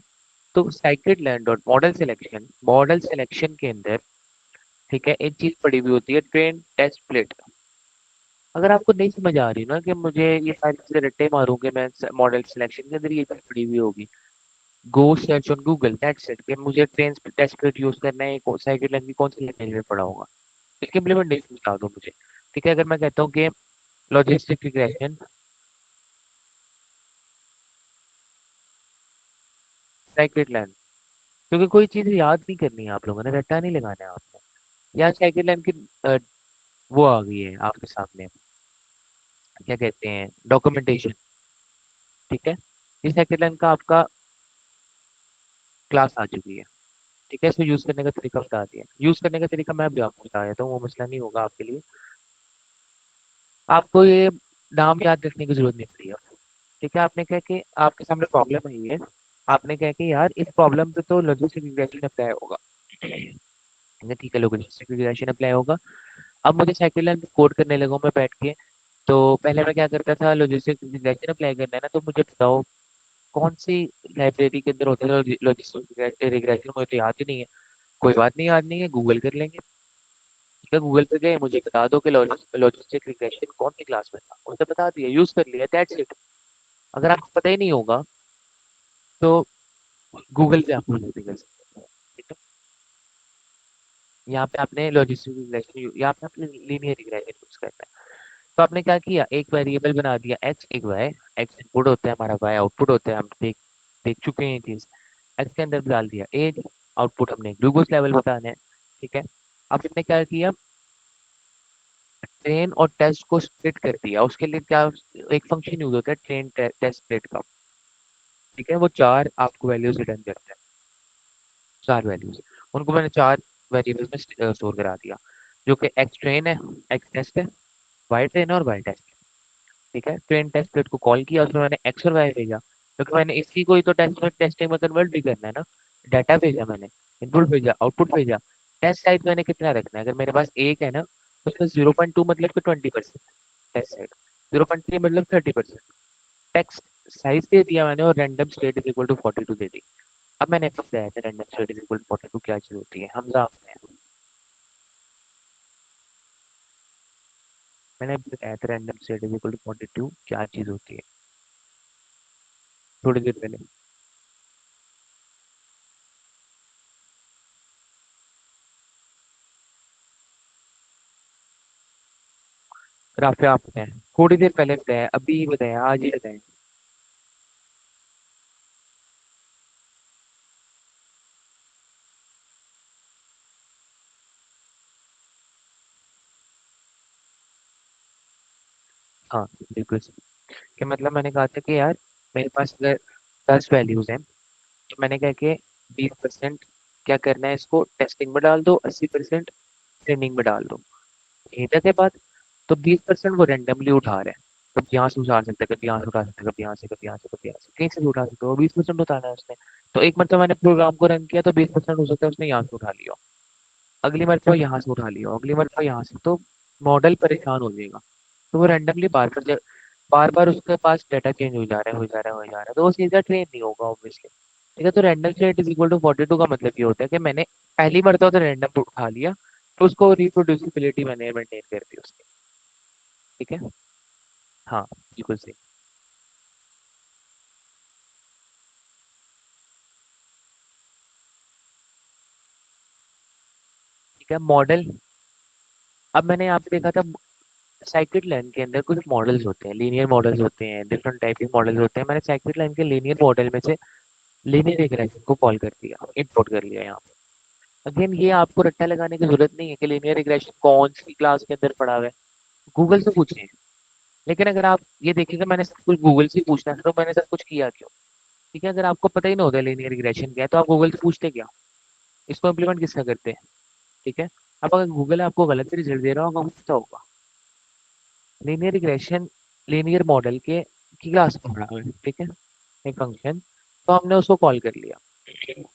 तो साइकिड लर्न डॉट मॉडल सिलेक्शन के अंदर, ठीक है, एक चीज पड़ी हुई होती है ट्रेन टेस्ट स्प्लिट। अगर आपको नहीं समझ आ रही ना कि मुझे ये सारी चीजें रट्टे मारूंगे मैं, मॉडल सिलेक्शन के अंदर ये चीज पड़ी हुई होगी, go search on Google, that's it, कि मुझे ट्रेन टेस्ट स्प्लिट यूज करना है, साइकिड लर्न की कौन सी लैंग्वेज में पढ़ा होगा, इसके इम्प्लीमेंटेशन बता दो मुझे। ठीक है, अगर मैं कहता हूँ कि लॉजिस्टिक रिग्रेशन साइकिड लर्न, क्योंकि कोई चीज याद नहीं करनी है आप लोगों ने, रट्टा नहीं लगाना है आपने। या साइकिड लर्न की वो आ गई है आपके सामने, क्या कहते हैं, डॉक्यूमेंटेशन। ठीक है, इस हैकेलैन का आपका क्लास आ चुकी है। ठीक है, इसको यूज करने का तरीका बता दिया, यूज करने का तरीका मैं भी आपको बता देता हूँ, वो मसला नहीं होगा आपके लिए। आपको ये नाम याद रखने की जरूरत नहीं पड़ी अब। ठीक है, आपने कहा कि आपके सामने प्रॉब्लम है ये, आपने कहा कि यार इस प्रॉब्लम पे तो लॉजिस्टिक रिग्रेशन अप्लाई होगा। ठीक है, लॉजिस्टिक रिग्रेशन अप्लाई होगा। अब मुझे साइकिल कोड करने लगा मैं बैठ के, तो पहले मैं क्या करता था, लॉजिस्टिक रिग्रेशन अप्लाई करना है ना, तो मुझे बताओ कौन सी लाइब्रेरी के अंदर होता है लॉजिस्टिक रिग्रेशन, मुझे तो याद ही नहीं है। कोई बात नहीं, याद नहीं है, गूगल कर लेंगे। ठीक है, गूगल पे गए, मुझे बता दो कि लॉजिस्टिक रिग्रेशन कौन सी क्लास में था, उसे बता दिया, यूज कर लिया, दैट्स इट। अगर आपको पता ही नहीं होगा तो गूगल पे आप यूज कर सकते हैं। ठीक है, यहाँ पे आपने लॉजिस्टिक रिग्रेशन, यहाँ पे आपने लीनियर रिग्रेशन यूज करना है। तो आपने क्या किया, एक वेरिएबल बना दिया एक्स, एक वाई, एक्स इनपुट होता है हमारा, वाई आउटपुट होता है, हम देख देख चुके हैं ये चीज। एक्स के अंदर डाल दिया एज, आउटपुट हमने ग्लूकोज लेवल बताना है। ठीक है, अब हमने क्या किया, ट्रेन और टेस्ट को स्प्लिट कर दिया, उसके लिए क्या, एक फंक्शन यूज होता है ट्रेन टेस्ट स्प्लिट का। ठीक है, वो चार आपको वैल्यूज रिटर्न करता है, चार वैल्यूज, उनको मैंने चार वेरिएबल्स में स्टोर करा दिया, जो कि एक्स ट्रेन है, एक्स टेस्ट है, वाई ट्रेन है और वाई टेस्ट। ठीक है, ट्रेन टेस्ट प्लेट को कॉल किया, उसमें मैंने एक्स और वाई भेजा, क्योंकि मैंने इसी को ही तो टेस्टिंग में कन्वर्ट भी करना है ना। डाटा भेजा मैंने, इनपुट भेजा, आउटपुट भेजा, टेस्ट साइज मैंने कितना रखना है, अगर मेरे पास एक है ना, उसमें 0.2 मतलब कि 20% टेस्ट सेट, 0.3 मतलब 30%। टेक्स्ट साइज दे दिया मैंने और random state is equal to 42 दे दी। अब मैंने बताया था random state is equal to 42 क्या चीज होती है, हमजा आपने मैंने बताया था random state is equal to 42 क्या चीज होती है थोड़ी देर पहले। राफे आपने थोड़ी देर पहले बताया, अभी बताया, आज ही बताया। हाँ बिल्कुल सही। कि मतलब मैंने कहा था कि यार मेरे पास अगर 10 वैल्यूज हैं तो मैंने कहा कि 20% क्या करना है, इसको टेस्टिंग में डाल दो, 80% ट्रेनिंग में डाल दो। ये तक है बात। तो 20% वो रेंडमली उठा रहा है, कभी यहाँ से उठा सकता है, कभी यहाँ से उठा सकता है, कभी यहाँ से, कभी यहाँ से, कभी यहाँ से, कहीं से भी उठा सकता है, वो 20% उठाना है उसने। तो एक मतलब मैंने प्रोग्राम को रन किया तो 20% हो सकता है उसने यहाँ से उठा लिया, अगली मरतबा यहाँ से उठा लिया, अगली मरतबा यहाँ से, तो मॉडल परेशान हो जाएगा। तो वो रैंडमली बार बार उसके पास डाटा चेंज हो जा रहा है, हो जा रहा है, हो जा रहा है, तो वो सीधा ट्रेन नहीं होगा ऑब्वियसली। ठीक है, तो random state is equal to 42 का मतलब ये होता है कि मैंने पहली मरतबा तो रैंडम उठा लिया, तो उसको रिप्रोड्यूसिबिलिटी मैंने मेंटेन कर दी उसकी। ठीक है, हाँ बिल्कुल सही। ठीक है, मॉडल, अब मैंने यहाँ पे देखा था साइकिट लाइन के अंदर कुछ मॉडल्स होते हैं, लीनियर मॉडल्स होते हैं, डिफरेंट टाइप के मॉडल्स होते हैं। मैंने साइकिट लाइन के लीनियर मॉडल में से लीनियर रिग्रेशन को कॉल कर दिया, इंपोर्ट कर लिया यहाँ पे। अगेन ये आपको रट्टा लगाने की जरूरत नहीं है कि लीनियर रिग्रेशन कौन सी क्लास के अंदर पड़ा हुआ है, गूगल से पूछिए। लेकिन अगर आप ये देखिएगा मैंने सब कुछ गूगल से पूछना है तो मैंने सब कुछ किया क्यों? ठीक है, अगर आपको पता ही ना होता लीनियर रिग्रेशन क्या है तो आप गूगल से पूछते क्या, इसको इम्प्लीमेंट किसका करते हैं? ठीक है, अब अगर गूगल आपको गलत रिजल्ट दे रहा होगा क्या होगा? लीनियर रिग्रेशन लीनियर मॉडल के की क्लास में पढ़ा हुआ है। ठीक है, एक फंक्शन, तो हमने उसको कॉल कर लिया,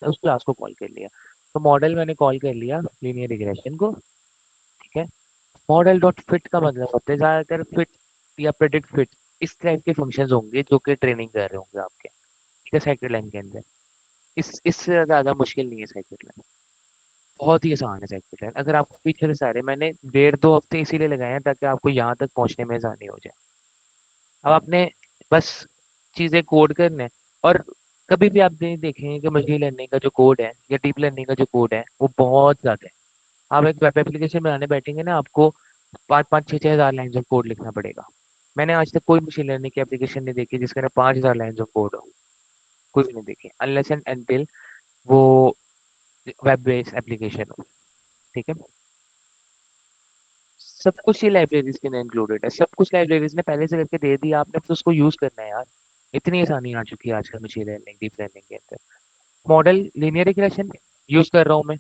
उस क्लास को कॉल कर लिया। तो मॉडल मैंने कॉल कर लिया लीनियर रिग्रेशन को। ठीक है, मॉडल डॉट फिट का मतलब होता है ज्यादातर फिट या प्रेडिक्ट फिट, इस टाइप के फंक्शंस होंगे जो कि ट्रेनिंग कर रहे होंगे आपके। ठीक है, साइकिल लाइन के अंदर इससे ज्यादा मुश्किल नहीं है साइकिल लाइन, बहुत ही आसान है साइकिल लाइन। अगर आपको पीछे से सारे मैंने 1.5-2 हफ्ते इसीलिए लगाए हैं ताकि आपको यहाँ तक पहुंचने में आसानी हो जाए। अब आपने बस चीजें कोड करने हैं। और कभी भी आप देखेंगे कि मशीन लर्निंग का जो कोड है या डीप लर्निंग का जो कोड है वो बहुत ज्यादा है। आप एक वेब एप्लीकेशन बनाने बैठेंगे ना, आपको 5-5 6-6 हज़ार लाइन ऑफ कोड लिखना पड़ेगा। मैंने आज तक कोई मशीन लर्निंग की एप्लीकेशन नहीं देखी जिसके अंदर 5,000 लाइन ऑफ कोड हो, कुछ नहीं देखी, अनलेस एंड अनटिल वो वेब बेस्ड एप्लीकेशन हो। ठीक है, सब कुछ ही लाइब्रेरीज के अंदर इंक्लूडेड है, सब कुछ लाइब्रेरीज ने पहले से करके दे दिया, आपने बस उसको यूज करना है यार। इतनी आसानी आ चुकी है आजकल मशीन लर्निंग डीप लर्निंग के अंदर। मॉडल लीनियर रिग्रेशन यूज कर रहा हूँ मैं,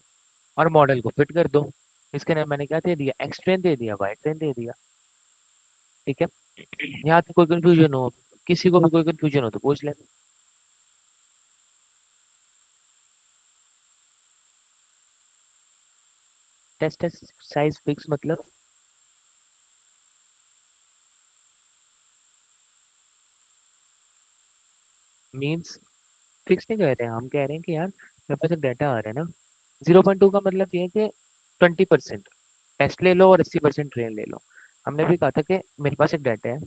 और मॉडल को फिट कर दो। इसके अंदर मैंने क्या दे दिया, एक्स ट्रेन दे दिया, वाई ट्रेन दे दिया। ठीक है, यहाँ पे कोई कंफ्यूजन हो, किसी को भी कोई कंफ्यूजन हो तो पूछ ले। टेस्ट टेस्ट साइज फिक्स मतलब मींस फिक्स नहीं कह रहे हैं, हम कह रहे हैं कि यार मेरे पास एक डाटा आ रहा है ना, 0.2 का मतलब ये है कि 20% टेस्ट ले लो और 80% ट्रेन ले लो। हमने भी कहा था कि मेरे पास एक डाटा है।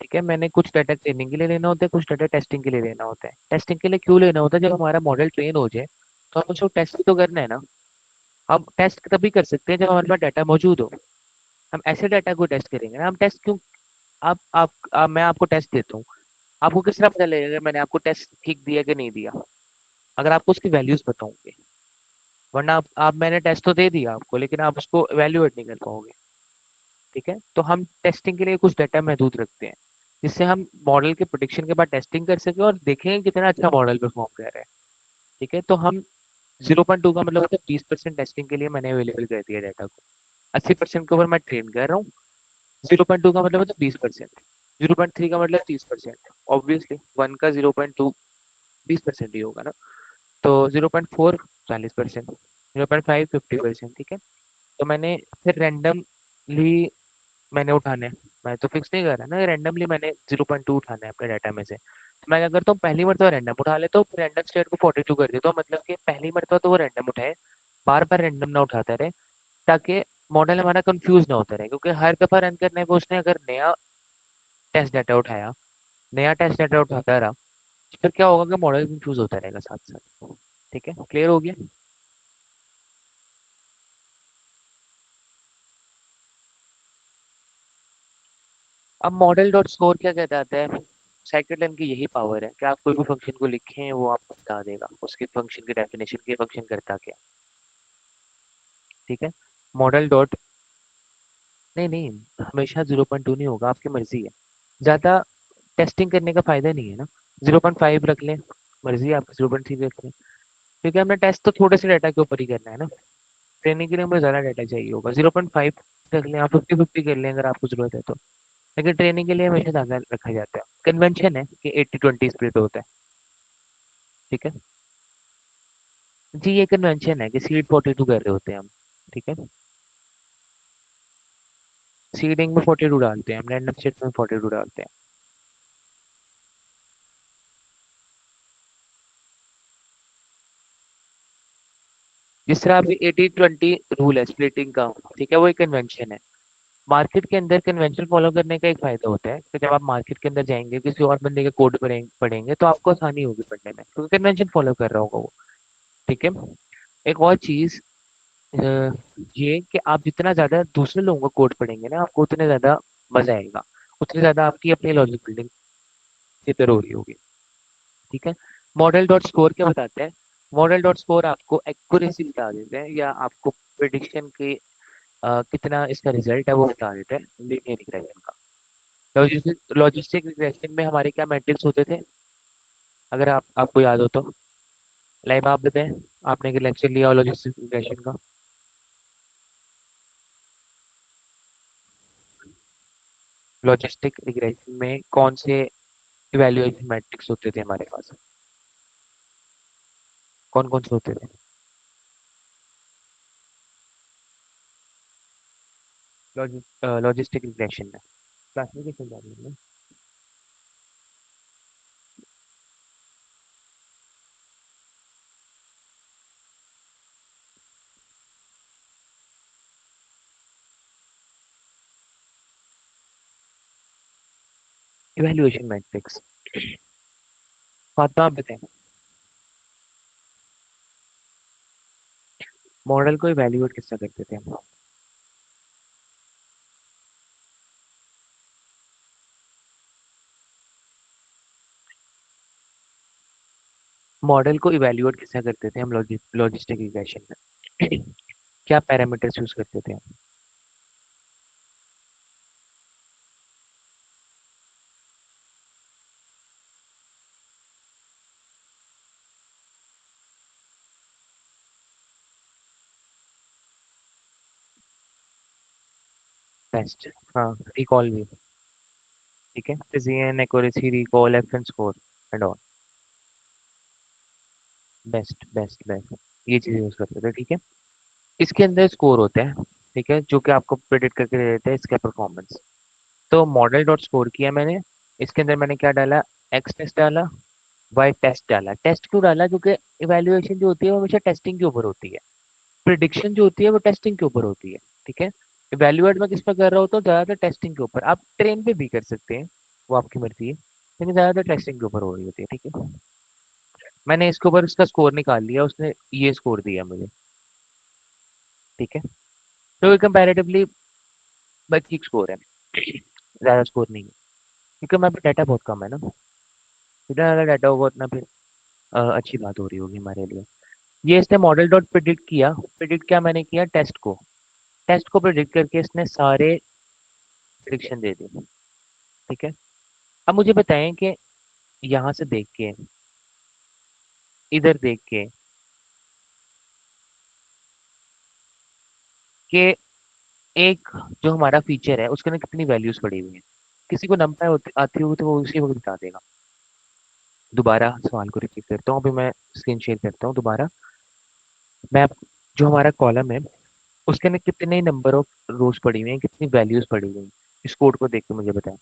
ठीक है, मैंने कुछ डाटा ट्रेनिंग के लिए लेना होता है, कुछ डाटा टेस्टिंग के लिए लेना होता है। टेस्टिंग के लिए क्यों लेना होता है, जब हमारा मॉडल ट्रेन हो जाए तो हम उसको टेस्ट भी तो करना है ना। हम टेस्ट तभी कर सकते हैं जब हमारे पास डाटा मौजूद हो। हम ऐसे डाटा को टेस्ट करेंगे ना, हम टेस्ट क्यों, मैं आपको टेस्ट देता हूँ, आपको किस तरह पता लगेगा मैंने आपको टेस्ट ठीक दिया कि नहीं दिया? अगर आपको उसकी वैल्यूज बताओगे, वरना आप मैंने टेस्ट तो दे दिया आपको लेकिन आप उसको वैल्यूएट नहीं कर पाओगे। ठीक है, तो हम टेस्टिंग के लिए कुछ डाटा महदूद रखते हैं जिससे हम मॉडल के प्रोडिक्शन के बाद टेस्टिंग कर सके और देखें कितना अच्छा मॉडल परफॉर्म कर रहा है। ठीक है, तो हम 0.2 का मतलब होता है 20% टेस्टिंग के लिए मैंने अवेलेबल कर दिया डाटा को, 80% के ऊपर मैं ट्रेन कर रहा हूँ। 0.2 का मतलब होता है 20%, 0.3 का मतलब 30%। ऑब्वियसली वन का 0.2 20% ही होगा ना, तो 0.4 40%, 0.5 50%। ठीक है, तो मैंने फिर रैंडम मैंने उठाने हैं। मैं तो फिक्स नहीं कर रहा ना, रैंडमली मैंने 0.2 उठाना है अपने डाटा में से। तो मैं क्या करता हूँ, पहली मरतबा रैंडम उठा लेता हूँ, रैंडम स्टेट को 42 कर देता हूँ, मतलब कि पहली मरतबा तो वो रैंडम उठाए, बार बार रैंडम ना उठाता रहे, ताकि मॉडल हमारा कंफ्यूज ना होता रहे। क्योंकि हर दफा रन करने पे उसने अगर नया टेस्ट डाटा उठाया, नया टेस्ट डाटा उठाता रहा, फिर क्या होगा कि मॉडल कंफ्यूज होता रहेगा साथ साथ। ठीक है, क्लियर हो गया? अब मॉडल डॉट स्कोर क्या कहता है, साइकिल की यही पावर है कि आप कोई भी फंक्शन को लिखें वो आपको बता देगा उसके फंक्शन की डेफिनेशन के फंक्शन करता क्या। ठीक है, मॉडल डॉट, नहीं नहीं, हमेशा 0.2 नहीं होगा, आपकी मर्जी है। ज्यादा टेस्टिंग करने का फायदा नहीं है ना, 0.5 रख लें, मर्जी है आपकी, 0.3 रख लें, क्योंकि हमने टेस्ट तो थोड़े से डाटा के ऊपर ही करना है ना। ट्रेनिंग के लिए हमें ज्यादा डाटा चाहिए होगा, 0.5 रख लें, आप 50-50 कर लें अगर आपको जरूरत है तो। लेकिन ट्रेनिंग के लिए हमेशा ज्यादा रखा जाता है, कन्वेंशन है कि 80-20 स्प्लिट होता है। ठीक है जी, ये कन्वेंशन है कि सीड 42 कर रहे होते हैं हम। ठीक है, सीडिंग में 42 डालते हैं हम, रैंडम स्टेट में 42 डालते हैं। जिस तरह अभी 80-20 रूल है स्प्लिटिंग का, ठीक है, वो एक कन्वेंशन है। मार्केट के अंदर कन्वेंशन फॉलो करने का एक फायदा होता है कि जब आप मार्केट के अंदर जाएंगे, किसी और बंदे के कोड पढ़ेंगे तो आपको आसानी होगी पढ़ने में, क्योंकि कन्वेंशन फॉलो कर रहा होगा वो। ठीक है, एक और चीज, अ, ये कि आप जितना ज्यादा दूसरे लोगों का कोड पढ़ेंगे ना, आपको उतने ज्यादा मजा आएगा, उतनी ज्यादा आपकी अपनी लॉजिक बिल्डिंग बेहतर हो रही होगी। ठीक है, मॉडल डॉट स्कोर क्या बताते हैं, मॉडल डॉट स्कोर आपको एक्यूरेसी बता देते हैं, या आपको प्रिडिक्शन के कितना इसका रिजल्ट है वो बता देते हैं लीनियर रिग्रेशन का। लॉजिस्टिक रिग्रेशन में हमारे क्या मैट्रिक्स होते थे, अगर आपको याद हो तो? लाइव आप बताएं, आपने एक लेक्चर लिया लॉजिस्टिक रिग्रेशन का। लॉजिस्टिक रिग्रेशन में कौन से इवैल्यूएशन मैट्रिक्स होते थे हमारे पास, कौन कौन से होते थे? लॉजिस्टिक रिग्रेशन में क्लासिफिकेशन जाननी है। इवैल्यूएशन मैट्रिक्स, फातिमा आप बताएं। मॉडल को इवैल्यूएट किससे करते थे हम? मॉडल को इवैल्यूएट किससे करते थे हम लॉजिस्टिक रिग्रेशन में? क्या पैरामीटर्स यूज करते थे हम? टेस्ट, हाँ, रिकॉल भी। ठीक है, precision, accuracy, recall, F and score and all, best best best, ये चीजें यूज करते थे। ठीक है, इसके अंदर स्कोर होते हैं, ठीक है, जो कि आपको प्रेडिक्ट करके दे देते हैं इसका परफॉर्मेंस। तो मॉडल डॉट स्कोर किया मैंने, इसके अंदर मैंने क्या डाला, एक्स टेस्ट डाला, वाई टेस्ट डाला। टेस्ट क्यों डाला, क्योंकि इवैल्यूएशन जो होती है वो हमेशा टेस्टिंग के ऊपर होती है, प्रिडिक्शन जो होती है वो टेस्टिंग के ऊपर होती है। ठीक है, इवैल्यूएट में किस पर कर रहा होता हूँ, ज्यादातर टेस्टिंग के ऊपर, आप ट्रेन पे भी कर सकते हैं, वो आपकी मर्जी है, लेकिन ज्यादातर टेस्टिंग के ऊपर हो रही होती है। ठीक है, मैंने इसके ऊपर उसका स्कोर निकाल लिया, उसने ये स्कोर दिया मुझे। ठीक है, तो कंपैरेटिवली ठीक स्कोर है, ज्यादा स्कोर नहीं है, क्योंकि हमारे पास डाटा बहुत कम है ना, जितना ज्यादा डाटा होगा उतना फिर अच्छी बात हो रही होगी हमारे लिए। ये इसने मॉडल डॉट प्रिडिक्ट किया, प्रिडिक्ट क्या मैंने किया, टेस्ट को प्रिडिक्ट करके इसने सारे प्रिडिक्शन दे दी। ठीक है, अब मुझे बताएं कि यहाँ से देख के, इधर देख के, कि एक जो हमारा फीचर है उसके अंदर कितनी वैल्यूज पड़ी हुई हैं, किसी को नंबर आती होगी तो वो उसी वक्त बता देगा। दोबारा सवाल को रिपीट करता हूँ, अभी मैं स्क्रीन शेयर करता हूँ दोबारा। मैं जो हमारा कॉलम है, उसके अंदर कितने नंबर ऑफ रोज पड़ी हुई हैं, कितनी वैल्यूज पड़ी हुई हैं, इस कोड को देख के मुझे बताएं।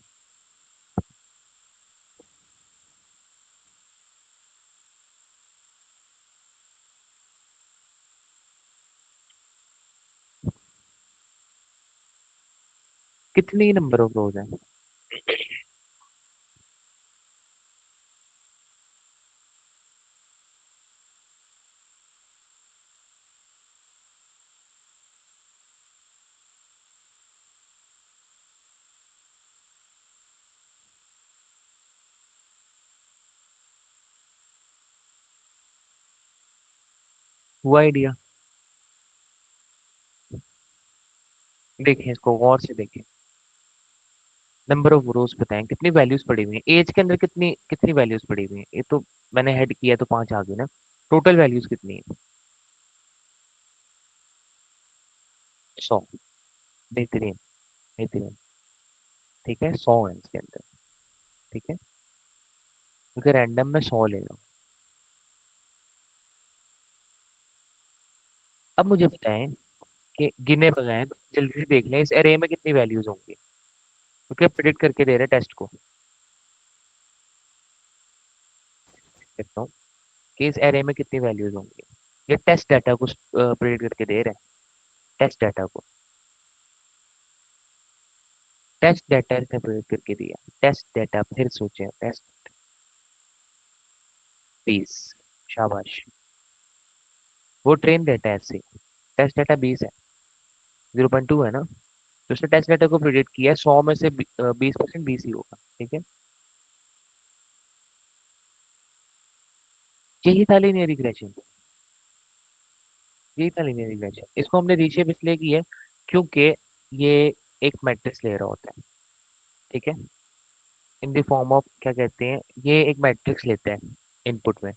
कितनी नंबर ऑफ रोज हैं? वो आइडिया देखें, इसको गौर से देखें। नंबर ऑफ रोज बताएं, कितनी वैल्यूज पड़ी हुई हैं, एज के अंदर कितनी कितनी वैल्यूज पड़ी हुई हैं, ये तो मैंने हेड किया तो 5 आ गई ना। टोटल वैल्यूज कितनी है? 100। बेहतरीन, बेहतरीन। ठीक है, 100 है इसके अंदर। ठीक है, अगर रैंडम में 100 ले लो। अब मुझे बताएं कि गिने बगैर जल्दी से देख लें इस एरे में कितनी वैल्यूज होंगी, क्योंकि प्रिडिक्ट करके दे रहे हैं टेस्ट को। देखता हूँ कि इस एरे में कितनी वैल्यूज होंगी। ये टेस्ट डाटा को प्रिडिक्ट करके दे रहे हैं, टेस्ट डाटा को। टेस्ट डाटा ने प्रिडिक्ट करके दिया। टेस्ट डाटा, फिर सोचें, टेस्ट 20। शाबाश। वो ट्रेन डाटा है ऐसे। टेस्ट डाटा 20 है, 0.2 है ना। तो उसने टेस्ट डाटा को प्रिडिक्ट किया है 100 में से 20% 20 ही होगा। ठीक है, यही था लीनियर रिग्रेशन। यही था लीनियर रिग्रेशन। इसको हमने रीशेप इसलिए की है क्योंकि ये एक मैट्रिक्स ले रहा होता है। ठीक है, इन द फॉर्म ऑफ, क्या कहते हैं, ये एक मैट्रिक्स लेता है इनपुट में।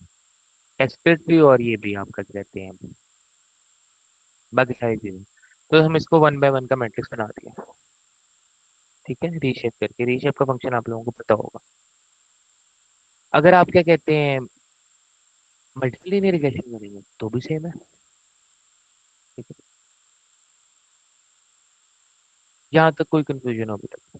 एक्सप्रेस भी और ये भी आपका क्या कहते हैं, बाकी सारी चीजें। तो हम इसको 1 बाय 1 का मैट्रिक्स बना दिया। ठीक है, रीशेप करके। रीशेप का फंक्शन आप लोगों को पता होगा। अगर आप क्या कहते हैं मल्टीपल लीनियर रिग्रेशन करेंगे तो भी सेम है। ठीक है, यहाँ तक कोई कंफ्यूजन हो अभी तक?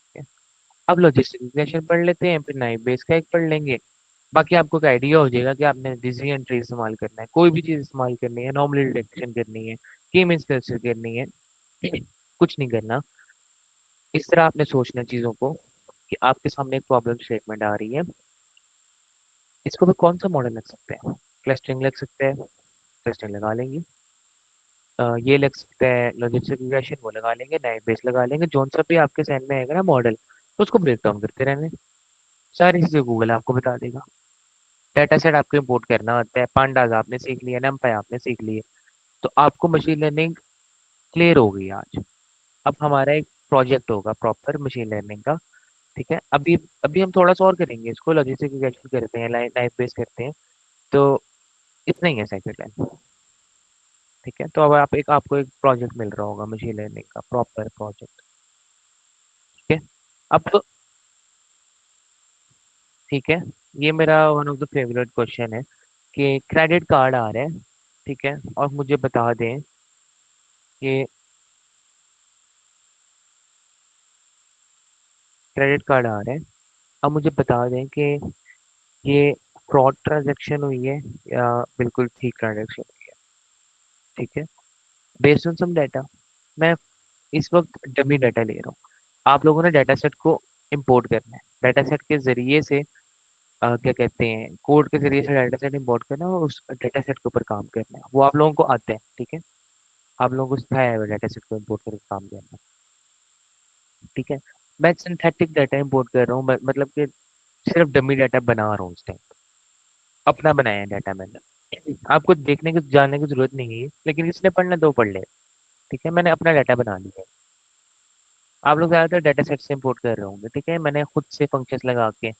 ठीक है? अब लॉजिस्टिक रिग्रेशन पढ़ लेते हैं, फिर नाइव बेस का एक पढ़ लेंगे। बाकी आपको एक आइडिया हो जाएगा कि आपने डिसीजन ट्री इस्तेमाल करना है, कोई भी चीज इस्तेमाल करनी है, नॉर्मली डिटेक्शन करनी है, की मींस कैलकुलेशन करनी है। कुछ नहीं करना, इस तरह आपने सोचना है चीजों को कि आपके सामने एक प्रॉब्लम स्टेटमेंट आ रही है। इसको भी कौन सा मॉडल लग सकते हैं? क्लस्टरिंग लग सकते हैं, क्लस्टरिंग लगा लेंगे। ये लग सकता है लॉजिस्टिक रिग्रेशन, वो लगा लेंगे। नाइव बेस लगा लेंगे। जोन सा भी आपके साइड में आएगा ना मॉडल, तो उसको ब्रेक डाउन करते रहने। सारी चीजें गूगल आपको बता देगा। डाटा सेट आपको इंपोर्ट करना होता है, पांडास आपने सीख लिया, नमपाई आपने सीख लिए, तो आपको मशीन लर्निंग क्लियर हो गई आज। अब हमारा एक प्रोजेक्ट होगा प्रॉपर मशीन लर्निंग का। ठीक है, अभी अभी हम थोड़ा सा और करेंगे इसको, लॉजिस्टिक रिग्रेशन करते हैं, लाइफ बेस करते हैं। तो इतना ही है साइकिल टाइम। ठीक है, तो अब आप एक आपको एक प्रोजेक्ट मिल रहा होगा मशीन लर्निंग का, प्रॉपर प्रोजेक्ट। ठीक है, अब तो ठीक है, ये मेरा one of the favourite question है कि क्रेडिट कार्ड आ रहा है। ठीक है, और मुझे बता दें कि क्रेडिट कार्ड आ रहा है, अब मुझे बता दें कि ये फ्रॉड ट्रांजैक्शन हुई है या बिल्कुल ठीक ट्रांजैक्शन हुई है। ठीक है, बेस्ड ऑन सम डाटा। मैं इस वक्त डमी डाटा ले रहा हूँ। आप लोगों ने डाटा सेट को इंपोर्ट करना है, डाटा सेट के जरिए से क्या कहते हैं, कोड के जरिए से डाटा सेट इंपोर्ट करना है और उस डाटा सेट के ऊपर काम करना है। वो आप लोगों को आता है। ठीक है, आप लोगों को सिखाया है डाटा सेट को इंपोर्ट करके काम करना। ठीक है, मैं सिंथेटिक डाटा इंपोर्ट कर रहा हूँ, मतलब कि सिर्फ डमी डाटा बना रहा हूँ इस टाइम। अपना बनाया है डाटा मैंने। आपको देखने की जानने की जरूरत नहीं है, लेकिन किसने पढ़ना तो पढ़ ले। ठीक है, मैंने अपना डाटा बना लिया है। आप लोग ज़्यादातर डाटा सेट से इंपोर्ट कर रहे होंगे। ठीक है, मैंने खुद से फंक्शंस लगा के,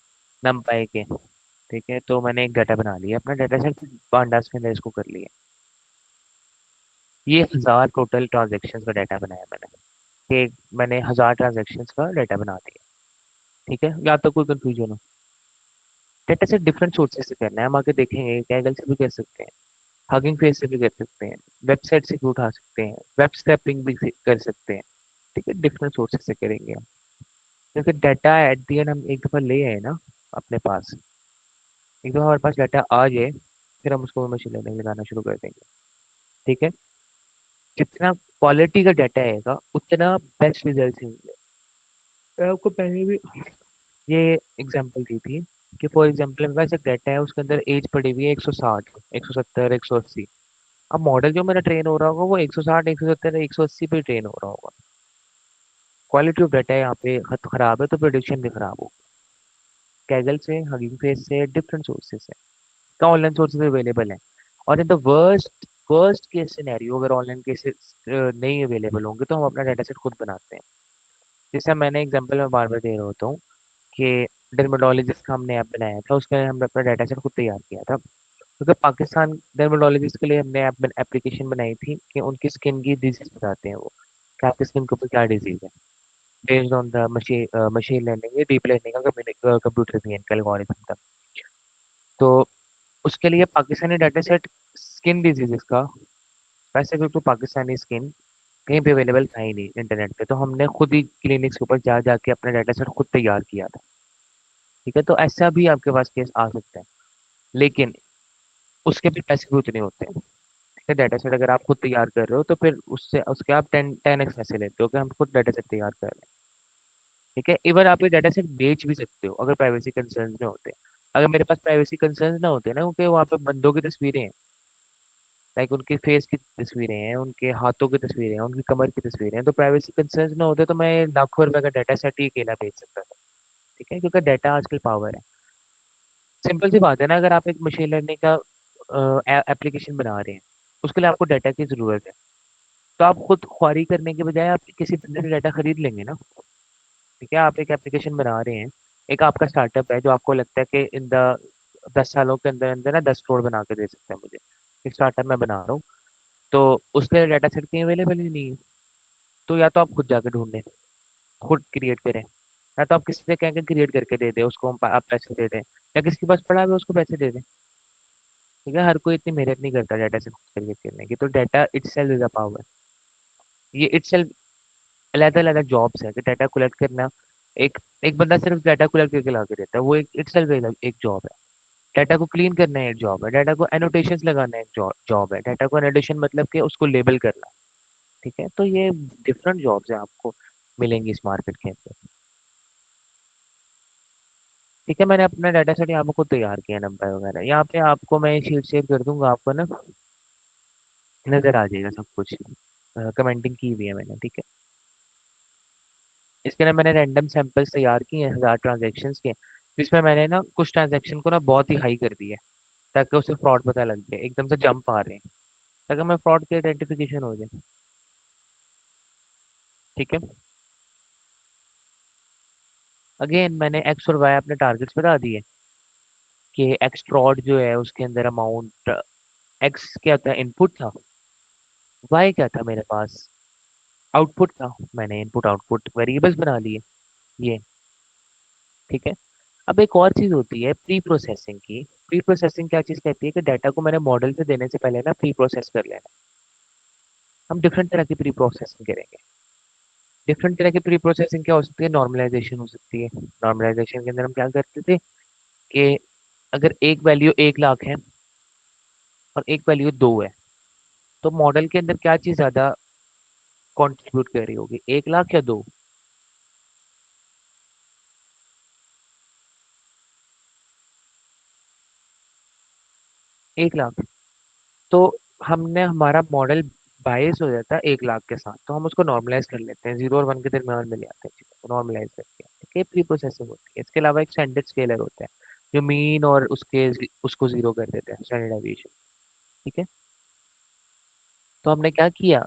नमपाई के। ठीक है, तो मैंने एक डाटा बना लिया, अपना डाटा सेट पांडास के अंदर इसको कर लिया। ये 1000 टोटल ट्रांजेक्शन का डाटा बनाया मैंने। कि मैंने 1000 ट्रांजेक्शन का डाटा बना दिया। ठीक है, या तो कोई कंफ्यूजन हो? डेटा सेट डिफरेंट सोर्सेज से करना है, हम आगे देखेंगे, कैगल से भी कर सकते हैं, हगिंग फेस से भी कर सकते हैं, वेबसाइट से भी उठा सकते हैं, वेब स्क्रैपिंग भी कर सकते हैं। ठीक है, डिफरेंट सोर्सेज से करेंगे हम, क्योंकि डाटा एट दी एंड हम एक दफ़ा ले आए ना अपने पास, एक दफ़ा हमारे पास डाटा आ जाए, फिर हम उसको मशीन लर्निंग लगाना शुरू कर देंगे। ठीक है, जितना क्वालिटी का डाटा आएगा उतना बेस्ट रिजल्ट मिलेंगे। मैं आपको पहले भी ये एग्जांपल दी थी कि फॉर एग्जांपल मेरे पास एक डाटा है, उसके अंदर एज पड़ी हुई है 160, 170, 180। अब मॉडल जो मेरा ट्रेन हो रहा होगा वो 160, 170, 180 पे ट्रेन हो रहा होगा। क्वालिटी ऑफ डाटा यहाँ पे खराब है तो प्रोडिक्शन भी खराब होगा। कैगल से, हगिंग फेस से, डिफरेंट सोर्सेज से, का ऑनलाइन सोर्सेज अवेलेबल है। और in the worst worst case scenario, अगर ऑनलाइन केसेस नहीं अवेलेबल होंगे तो हम अपना डाटा सेट खुद बनाते हैं। जैसे मैंने एग्जांपल में बार बार दे रहा होता हूँ कि डर्मेटोलॉजिस्ट का हमने ऐप बनाया था, उसके लिए हमने अपना डाटा सेट खुद तैयार किया था, क्योंकि पाकिस्तान डर्मेटोलॉजिस्ट के लिए हमने एप्लीकेशन बनाई थी कि उनकी स्किन की डिजीज बताते हैं वो, कि आपकी स्किन के ऊपर क्या डिजीज है, based on the machine learning या डीप लर्निंग का कंप्यूटर विजन का एल्गोरिथम था। तो उसके लिए Pakistani data set skin diseases का, वैसे भी तो पाकिस्तानी स्किन कहीं पे अवेलेबल था ही नहीं इंटरनेट पे, तो हमने खुद ही क्लिनिक्स के ऊपर जा जाके अपना डाटा सेट खुद तैयार किया था। ठीक है, तो ऐसा भी आपके पास केस आ सकता है, लेकिन उसके भी पैसे भी उतने होते हैं। ठीक है, डाटा सेट अगर आप खुद तैयार कर रहे हो तो फिर उससे उसके आप 10x पैसे लेते हो कि हम खुद डाटा सेट तैयार कर रहे हैं। ठीक है, इवन आप ये डाटा सेट बेच भी सकते हो अगर प्राइवेसी कंसर्न्स में होते हैं। अगर मेरे पास प्राइवेसी कंसर्न्स ना होते ना, क्योंकि वहाँ पे बंदों की तस्वीरें हैं, लाइक उनके फेस की तस्वीरें हैं, उनके हाथों की तस्वीरें हैं, उनकी कमर की तस्वीरें हैं, तो प्राइवेसी कंसर्न्स ना होते तो मैं लाखों रुपए का डाटा सेट ही अकेला बेच सकता था। ठीक है, क्योंकि डाटा आजकल पावर है। सिंपल सी बात है ना, अगर आप एक मशीन लर्निंग का एप्लीकेशन बना रहे हैं, उसके लिए आपको डाटा की ज़रूरत है, तो आप खुद ख्वारी करने के बजाय आप किसी बंदे से डाटा खरीद लेंगे ना। ठीक है, आप एक एप्लीकेशन बना रहे हैं, एक आपका स्टार्टअप है जो आपको लगता है कि इन द 10 सालों के अंदर अंदर ना 10 करोड़ बना के दे सकता है मुझे, एक स्टार्टअप मैं बना रहा हूँ, तो उसके लिए डाटा सेट कहीं अवेलेबल ही नहीं है। तो या तो आप खुद जाके ढूंढें, खुद क्रिएट करें, या तो आप किसी से कह के क्रिएट करके दे दें उसको, आप पैसे दे दें, या किसी के पास पड़ा हुआ है उसको पैसे दे दें। ठीक है, हर कोई इतनी मेहनत नहीं करता डाटा सेट खुद क्रिएट करने की, तो data itself is a power. ये इटसेल्फ अलग-अलग जॉब्स है कि डाटा कलेक्ट करना, एक एक बंदा सिर्फ डाटा कलेक्ट करके ला के देता है, वो एक इटसेल्फ एक जॉब है। डाटा को क्लीन करना एक जॉब है, डाटा को एनोटेशंस लगाना एक जॉब है, डाटा को एनोटेशन मतलब कि उसको लेबल करना। ठीक है, तो ये डिफरेंट जॉब्स हैं आपको मिलेंगी इस मार्केट के अंदर। ठीक है, मैंने अपना डाटा सेट यहाँ पे खुद तैयार किया नंबर वगैरह, यहाँ पे आपको मैं शीट शेयर कर दूंगा, आपको ना नजर आ जाएगा सब कुछ, कमेंटिंग की हुई है मैंने। ठीक है, इसके लिए मैंने रैंडम सैंपल्स तैयार किए हैं 1000 ट्रांजेक्शन्स के, जिसमें मैंने ना कुछ ट्रांजेक्शन को ना बहुत ही हाई कर दिया है, ताकि उसे फ्रॉड पता लग जाए, एकदम से जंप आ रहे हैं, ताकि मैं फ्रॉड की आइडेंटिफिकेशन हो जाए। ठीक है, अगेन मैंने एक्स और वाई अपने टारगेट्स बता दिए कि एक्स फ्रॉड जो है उसके अंदर अमाउंट, एक्स क्या था, इनपुट था, वाई क्या था मेरे पास, आउटपुट था। मैंने इनपुट आउटपुट वेरिएबल्स बना लिए ये। ठीक है, अब एक और चीज होती है प्री प्रोसेसिंग की। प्री प्रोसेसिंग क्या चीज कहती है कि डाटा को मैंने मॉडल से देने से पहले ना प्री प्रोसेस कर लेना। हम डिफरेंट तरह की प्री प्रोसेसिंग करेंगे। डिफरेंट तरह की प्री प्रोसेसिंग क्या हो सकती है, नॉर्मलाइजेशन हो सकती है। नॉर्मलाइजेशन के अंदर हम क्या करते थे कि अगर एक वैल्यू 1 लाख है और एक वैल्यू 2 है, तो मॉडल के अंदर क्या चीज ज्यादा कंट्रीब्यूट कर रही होगी, 1 लाख या 2? 1 लाख। तो हमने हमारा मॉडल बायस हो जाता है 1 लाख के साथ, तो हम उसको नॉर्मलाइज कर लेते हैं, 0 और 1 के दरमियान में ले आते हैं चीज़ों को नॉर्मलाइज करके। ठीक है, प्री प्रोसेसिंग होती है। इसके अलावा एक स्टैंडर्ड स्केलर होता है जो मीन और उसको 0 कर देते हैं, स्टैंडर्ड डेविएशन। ठीक है, तो हमने क्या किया,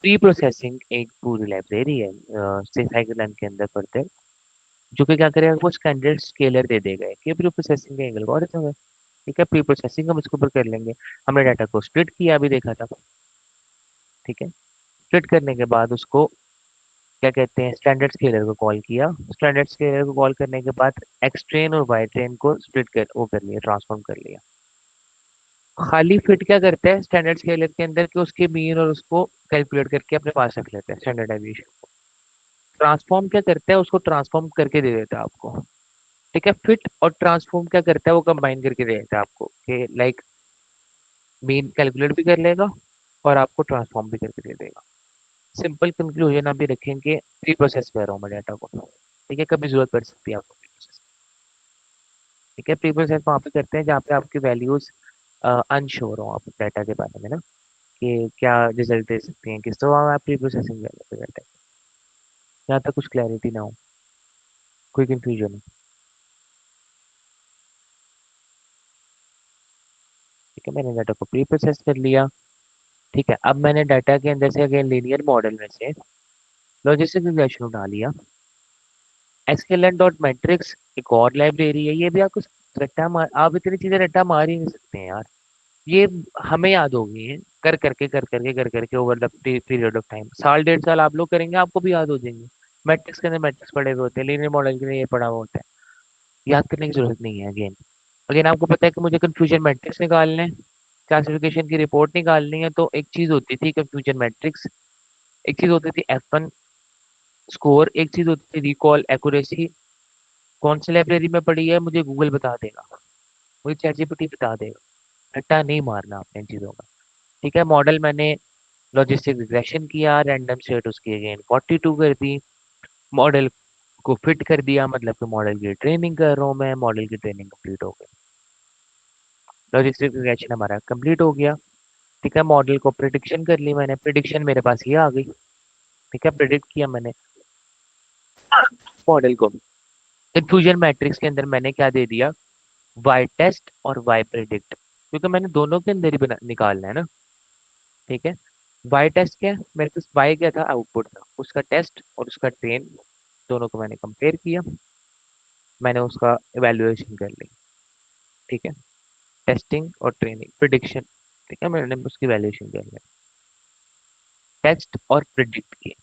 प्री प्रोसेसिंग एक पूरी लाइब्रेरी है साइकिल के अंदर पढ़ते हैं, जो कि क्या करेगा, वो स्टैंडर्ड स्केलर दे देगा कि प्री प्रोसेसिंग का एक एल्गोरिथम है। ठीक है, प्री प्रोसेसिंग हम इसके ऊपर कर लेंगे। हमने डाटा को स्प्लिट किया, अभी देखा था। ठीक है, स्प्लिट करने के बाद उसको क्या कहते हैं, स्टैंडर्ड स्केलर को कॉल किया। स्टैंडर्ड स्केलर को कॉल करने के बाद एक्स ट्रेन और वाई ट्रेन को स्प्लिट कर वो कर लिया, ट्रांसफॉर्म कर लिया। खाली फिट क्या करता है स्टैंडर्ड स्केलर के अंदर कि उसके मीन और उसको कैलकुलेट करके अपने पास रख लेते हैं स्टैंडर्ड डेविएशन को। ट्रांसफॉर्म क्या करता है, उसको ट्रांसफॉर्म करके दे देता है आपको। ठीक है, फिट और ट्रांसफॉर्म क्या करता है, वो कंबाइन करके दे देता है आपको कि लाइक मीन कैलकुलेट भी कर लेगा और आपको ट्रांसफॉर्म भी करके दे देगा। सिंपल कंक्लूजन अभी रखेंगे, प्री प्रोसेस कर रहा हूँ मैं डाटा को। ठीक है, कभी जरूरत पड़ सकती है आपको प्री प्रोसेस। ठीक है, प्री प्रोसेस वहाँ पे करते हैं जहाँ पे आपकी वैल्यूज अनश्योर हो आप डाटा के बारे में ना, कि क्या रिजल्ट दे सकती हैं किस, तो वहाँ आप प्री प्रोसेसिंग करते हैं जहाँ तक कुछ क्लैरिटी ना हो, कोई कंफ्यूजन हो। ठीक है, मैंने डाटा को प्री प्रोसेस कर लिया। ठीक है, अब मैंने डाटा के अंदर से अगेन लीनियर मॉडल में से लॉजिस्टिक रिग्रेशन उठा लिया। एसक्यूएल डॉट मैट्रिक्स एक और लाइब्रेरी है, ये भी आपको रट्टा मार, आप इतनी चीजें रट्टा मार ही नहीं सकते हैं यार। ये हमें याद हो गई है, कर करके over the period of time, साल 1.5 साल आप लोग करेंगे आपको भी याद हो जाएंगे। मैट्रिक्स के अंदर मैट्रिक्स पढ़े हुए होते हैं, लीनियर मॉडल के लिए ये पढ़ा हुआ होता है, याद करने की जरूरत नहीं है। अगेन अगेन आपको पता है कि मुझे कंफ्यूजन मैट्रिक्स निकालने, क्लासिफिकेशन की रिपोर्ट निकालनी है, तो एक चीज होती थी कंफ्यूजन मैट्रिक्स, एक चीज होती थी F1 स्कोर, एक चीज होती थी रिकॉल एक्यूरेसी। कौन सी लाइब्रेरी में पड़ी है मुझे गूगल बता देगा, मुझे चैट जीपीटी बता देगा, रट्टा नहीं मारना आपने इन चीजों का। ठीक है, मॉडल मैंने लॉजिस्टिक रिग्रेशन किया, रैंडम स्टेट उसकी अगेन 42 कर दी, मॉडल को फिट कर दिया, मतलब कि मॉडल की ट्रेनिंग कर रहा हूँ मैं, मॉडल की ट्रेनिंग कंप्लीट हो गई, लॉजिस्टिक रिग्रेशन हमारा कंप्लीट हो गया। ठीक है, मॉडल को प्रिडिक्शन कर ली मैंने, प्रिडिक्शन मेरे पास ये आ गई। ठीक है, प्रिडिक्ट किया मैंने मॉडल को। कंफ्यूजन मैट्रिक्स के अंदर मैंने क्या दे दिया, वाई टेस्ट और वाई प्रिडिक्ट, क्योंकि मैंने दोनों के अंदर ही निकालना है ना। ठीक है, वाई टेस्ट क्या है, मेरे पास वाई क्या था, आउटपुट था, उसका टेस्ट और उसका ट्रेन दोनों को मैंने कंपेयर किया, मैंने उसका इवेल्युएशन कर ली। ठीक है, टेस्टिंग और ट्रेनिंग प्रिडिक्शन। ठीक है, मैंने उसकी वैल्यूएशन कर लिया, टेस्ट और प्रिडिक्ट किया।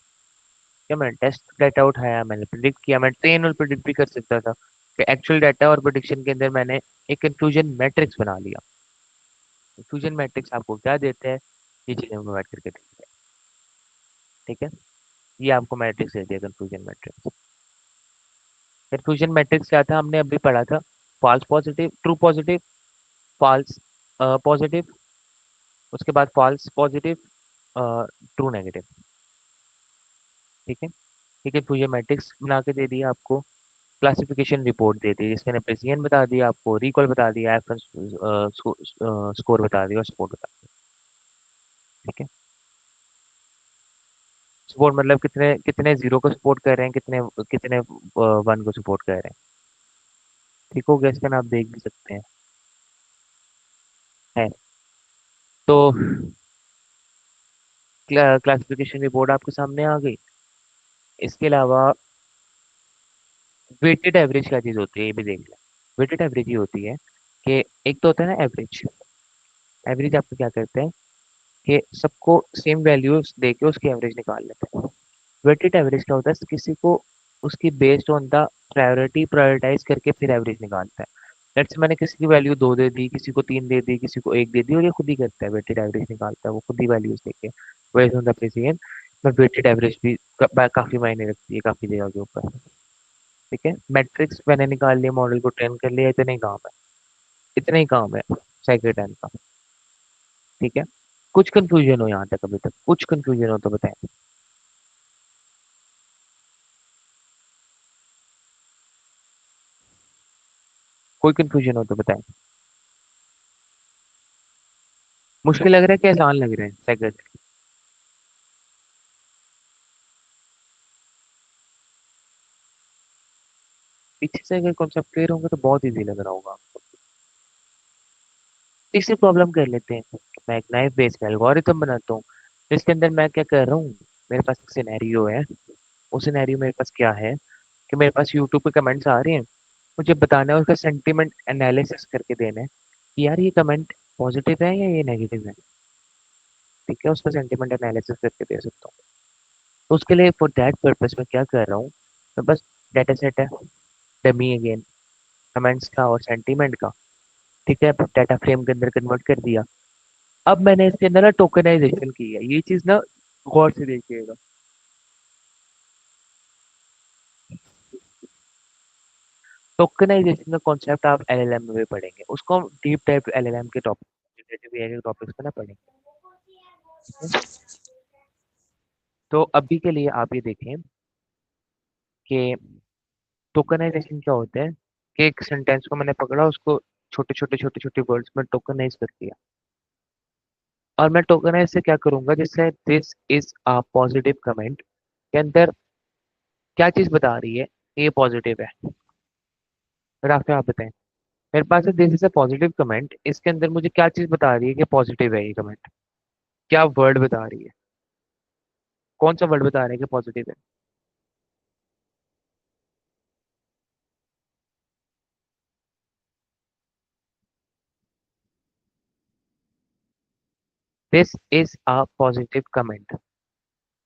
क्या, मैंने टेस्ट डाटा उठाया, मैंने प्रिडिक्ट किया, मैं ट्रेन और प्रिडिक्ट भी कर सकता था कि एक्चुअल डाटा और प्रिडिक्शन के अंदर मैंने एक कंफ्यूजन मैट्रिक्स बना लिया। कंफ्यूजन मैट्रिक्स आपको क्या देता है, ये चीजें प्रोवाइड करके देता है। ठीक है, ये आपको मैट्रिक्स दे दिया कंफ्यूजन मैट्रिक्स। कंफ्यूजन मैट्रिक्स क्या था, हमने अभी पढ़ा था, false positive, true positive, false positive, उसके बाद फॉल्स पॉजिटिव, ट्रू नेगेटिव। ठीक है, ठीक है, फ्यूजन मैट्रिक्स बना के दे दिया आपको, क्लासिफिकेशन रिपोर्ट दे दी जिसमें प्रेसिजन बता दिया, आपको रिकॉल बता दिया, एफ स्कोर बता दिया और सपोर्ट बता दिया। ठीक है, सपोर्ट मतलब कितने कितने जीरो को सपोर्ट कर रहे हैं, कितने कितने वन को सपोर्ट कर रहे हैं। ठीक हो गया, इसका आप देख भी सकते हैं है। तो क्लासिफिकेशन रिपोर्ट आपके सामने आ गई। इसके अलावा वेटेड एवरेज क्या चीज होती है ये भी देख लें। वेटेड एवरेज ये होती है कि एक तो होता है ना एवरेज, एवरेज आपको क्या करते हैं कि सबको सेम वैल्यूज दे के उसकी एवरेज निकाल लेते हैं। वेटेड एवरेज क्या होता है, किसी को उसकी based on the priority prioritize करके फिर एवरेज निकालता है। लेट्स से मैंने किसी की वैल्यू 2 दे दी, किसी को 3 दे दी, किसी को 1 दे दी, और ये खुद ही करता है, वेटेड एवरेज निकालता है वो खुद ही वैल्यूज देके बेस्ड ऑन द प्रेसिजन। मैं वेटेड एवरेज भी काफी मायने रखती है काफी जगह के ऊपर। ठीक है, मैट्रिक्स मैंने निकाल लिया, मॉडल को ट्रेन कर लिया, इतना ही काम है, इतना ही काम है साइकिल का। ठीक है, कुछ कंफ्यूजन हो यहाँ तक, अभी तक कुछ कंफ्यूजन हो तो बताएं। कोई कंफ्यूजन हो तो बताएं। मुश्किल लग रहा है कि आसान लग रहा है साइकिल? पीछे से अगर कॉन्सेप्ट क्लियर होंगे तो बहुत इजी लग रहा होगा आपको। तीसरी प्रॉब्लम कर लेते हैं। मैं एक नाइफ बेस्ड एल्गोरिथम बनाता हूँ, इसके अंदर मैं क्या कर रहा हूँ, मेरे पास एक सिनेरियो है। उस सिनेरियो मेरे पास क्या है कि मेरे पास यूट्यूब पे कमेंट्स आ रहे हैं, मुझे बताना है उसका सेंटीमेंट एनालिसिस करके देना है कि यार ये कमेंट पॉजिटिव है या ये नेगेटिव है। ठीक है, उसका सेंटीमेंट एनालिसिस करके दे सकता हूँ। तो उसके लिए फॉर दैट पर्पस मैं क्या कर रहा हूँ, मैं बस डेटा सेट है डमी अगेन कमेंट्स का और सेंटीमेंट का, ठीक है, डाटा फ्रेम के अंदर कन्वर्ट कर दिया। अब मैंने इसके अंदर ना टोकनाइजेशन की है, ये चीज ना गौर से देखिएगा। टोकनाइजेशन का कॉन्सेप्ट आप एलएलएम में भी पढ़ेंगे, उसको हम डीप टाइप एलएलएम के टॉपिक्स पे ना पढ़ेंगे, ठीक है। तो अभी के लिए आप ये देखें कि टोकनाइजेशन क्या होता है, कि एक सेंटेंस को मैंने पकड़ा, उसको छोटे छोटे वर्ड्स में टोकनाइज कर दिया, और मैं टोकनाइज से क्या करूंगा, जैसे this is a positive comment के अंदर क्या चीज बता रही है, ये पॉजिटिव है। राफे आप बताएं, मेरे पास है this is a positive comment, इसके अंदर मुझे क्या चीज बता रही है कि पॉजिटिव है ये कमेंट, क्या वर्ड बता रही है, कौन सा वर्ड बता रहा है कि पॉजिटिव है। This is a positive comment,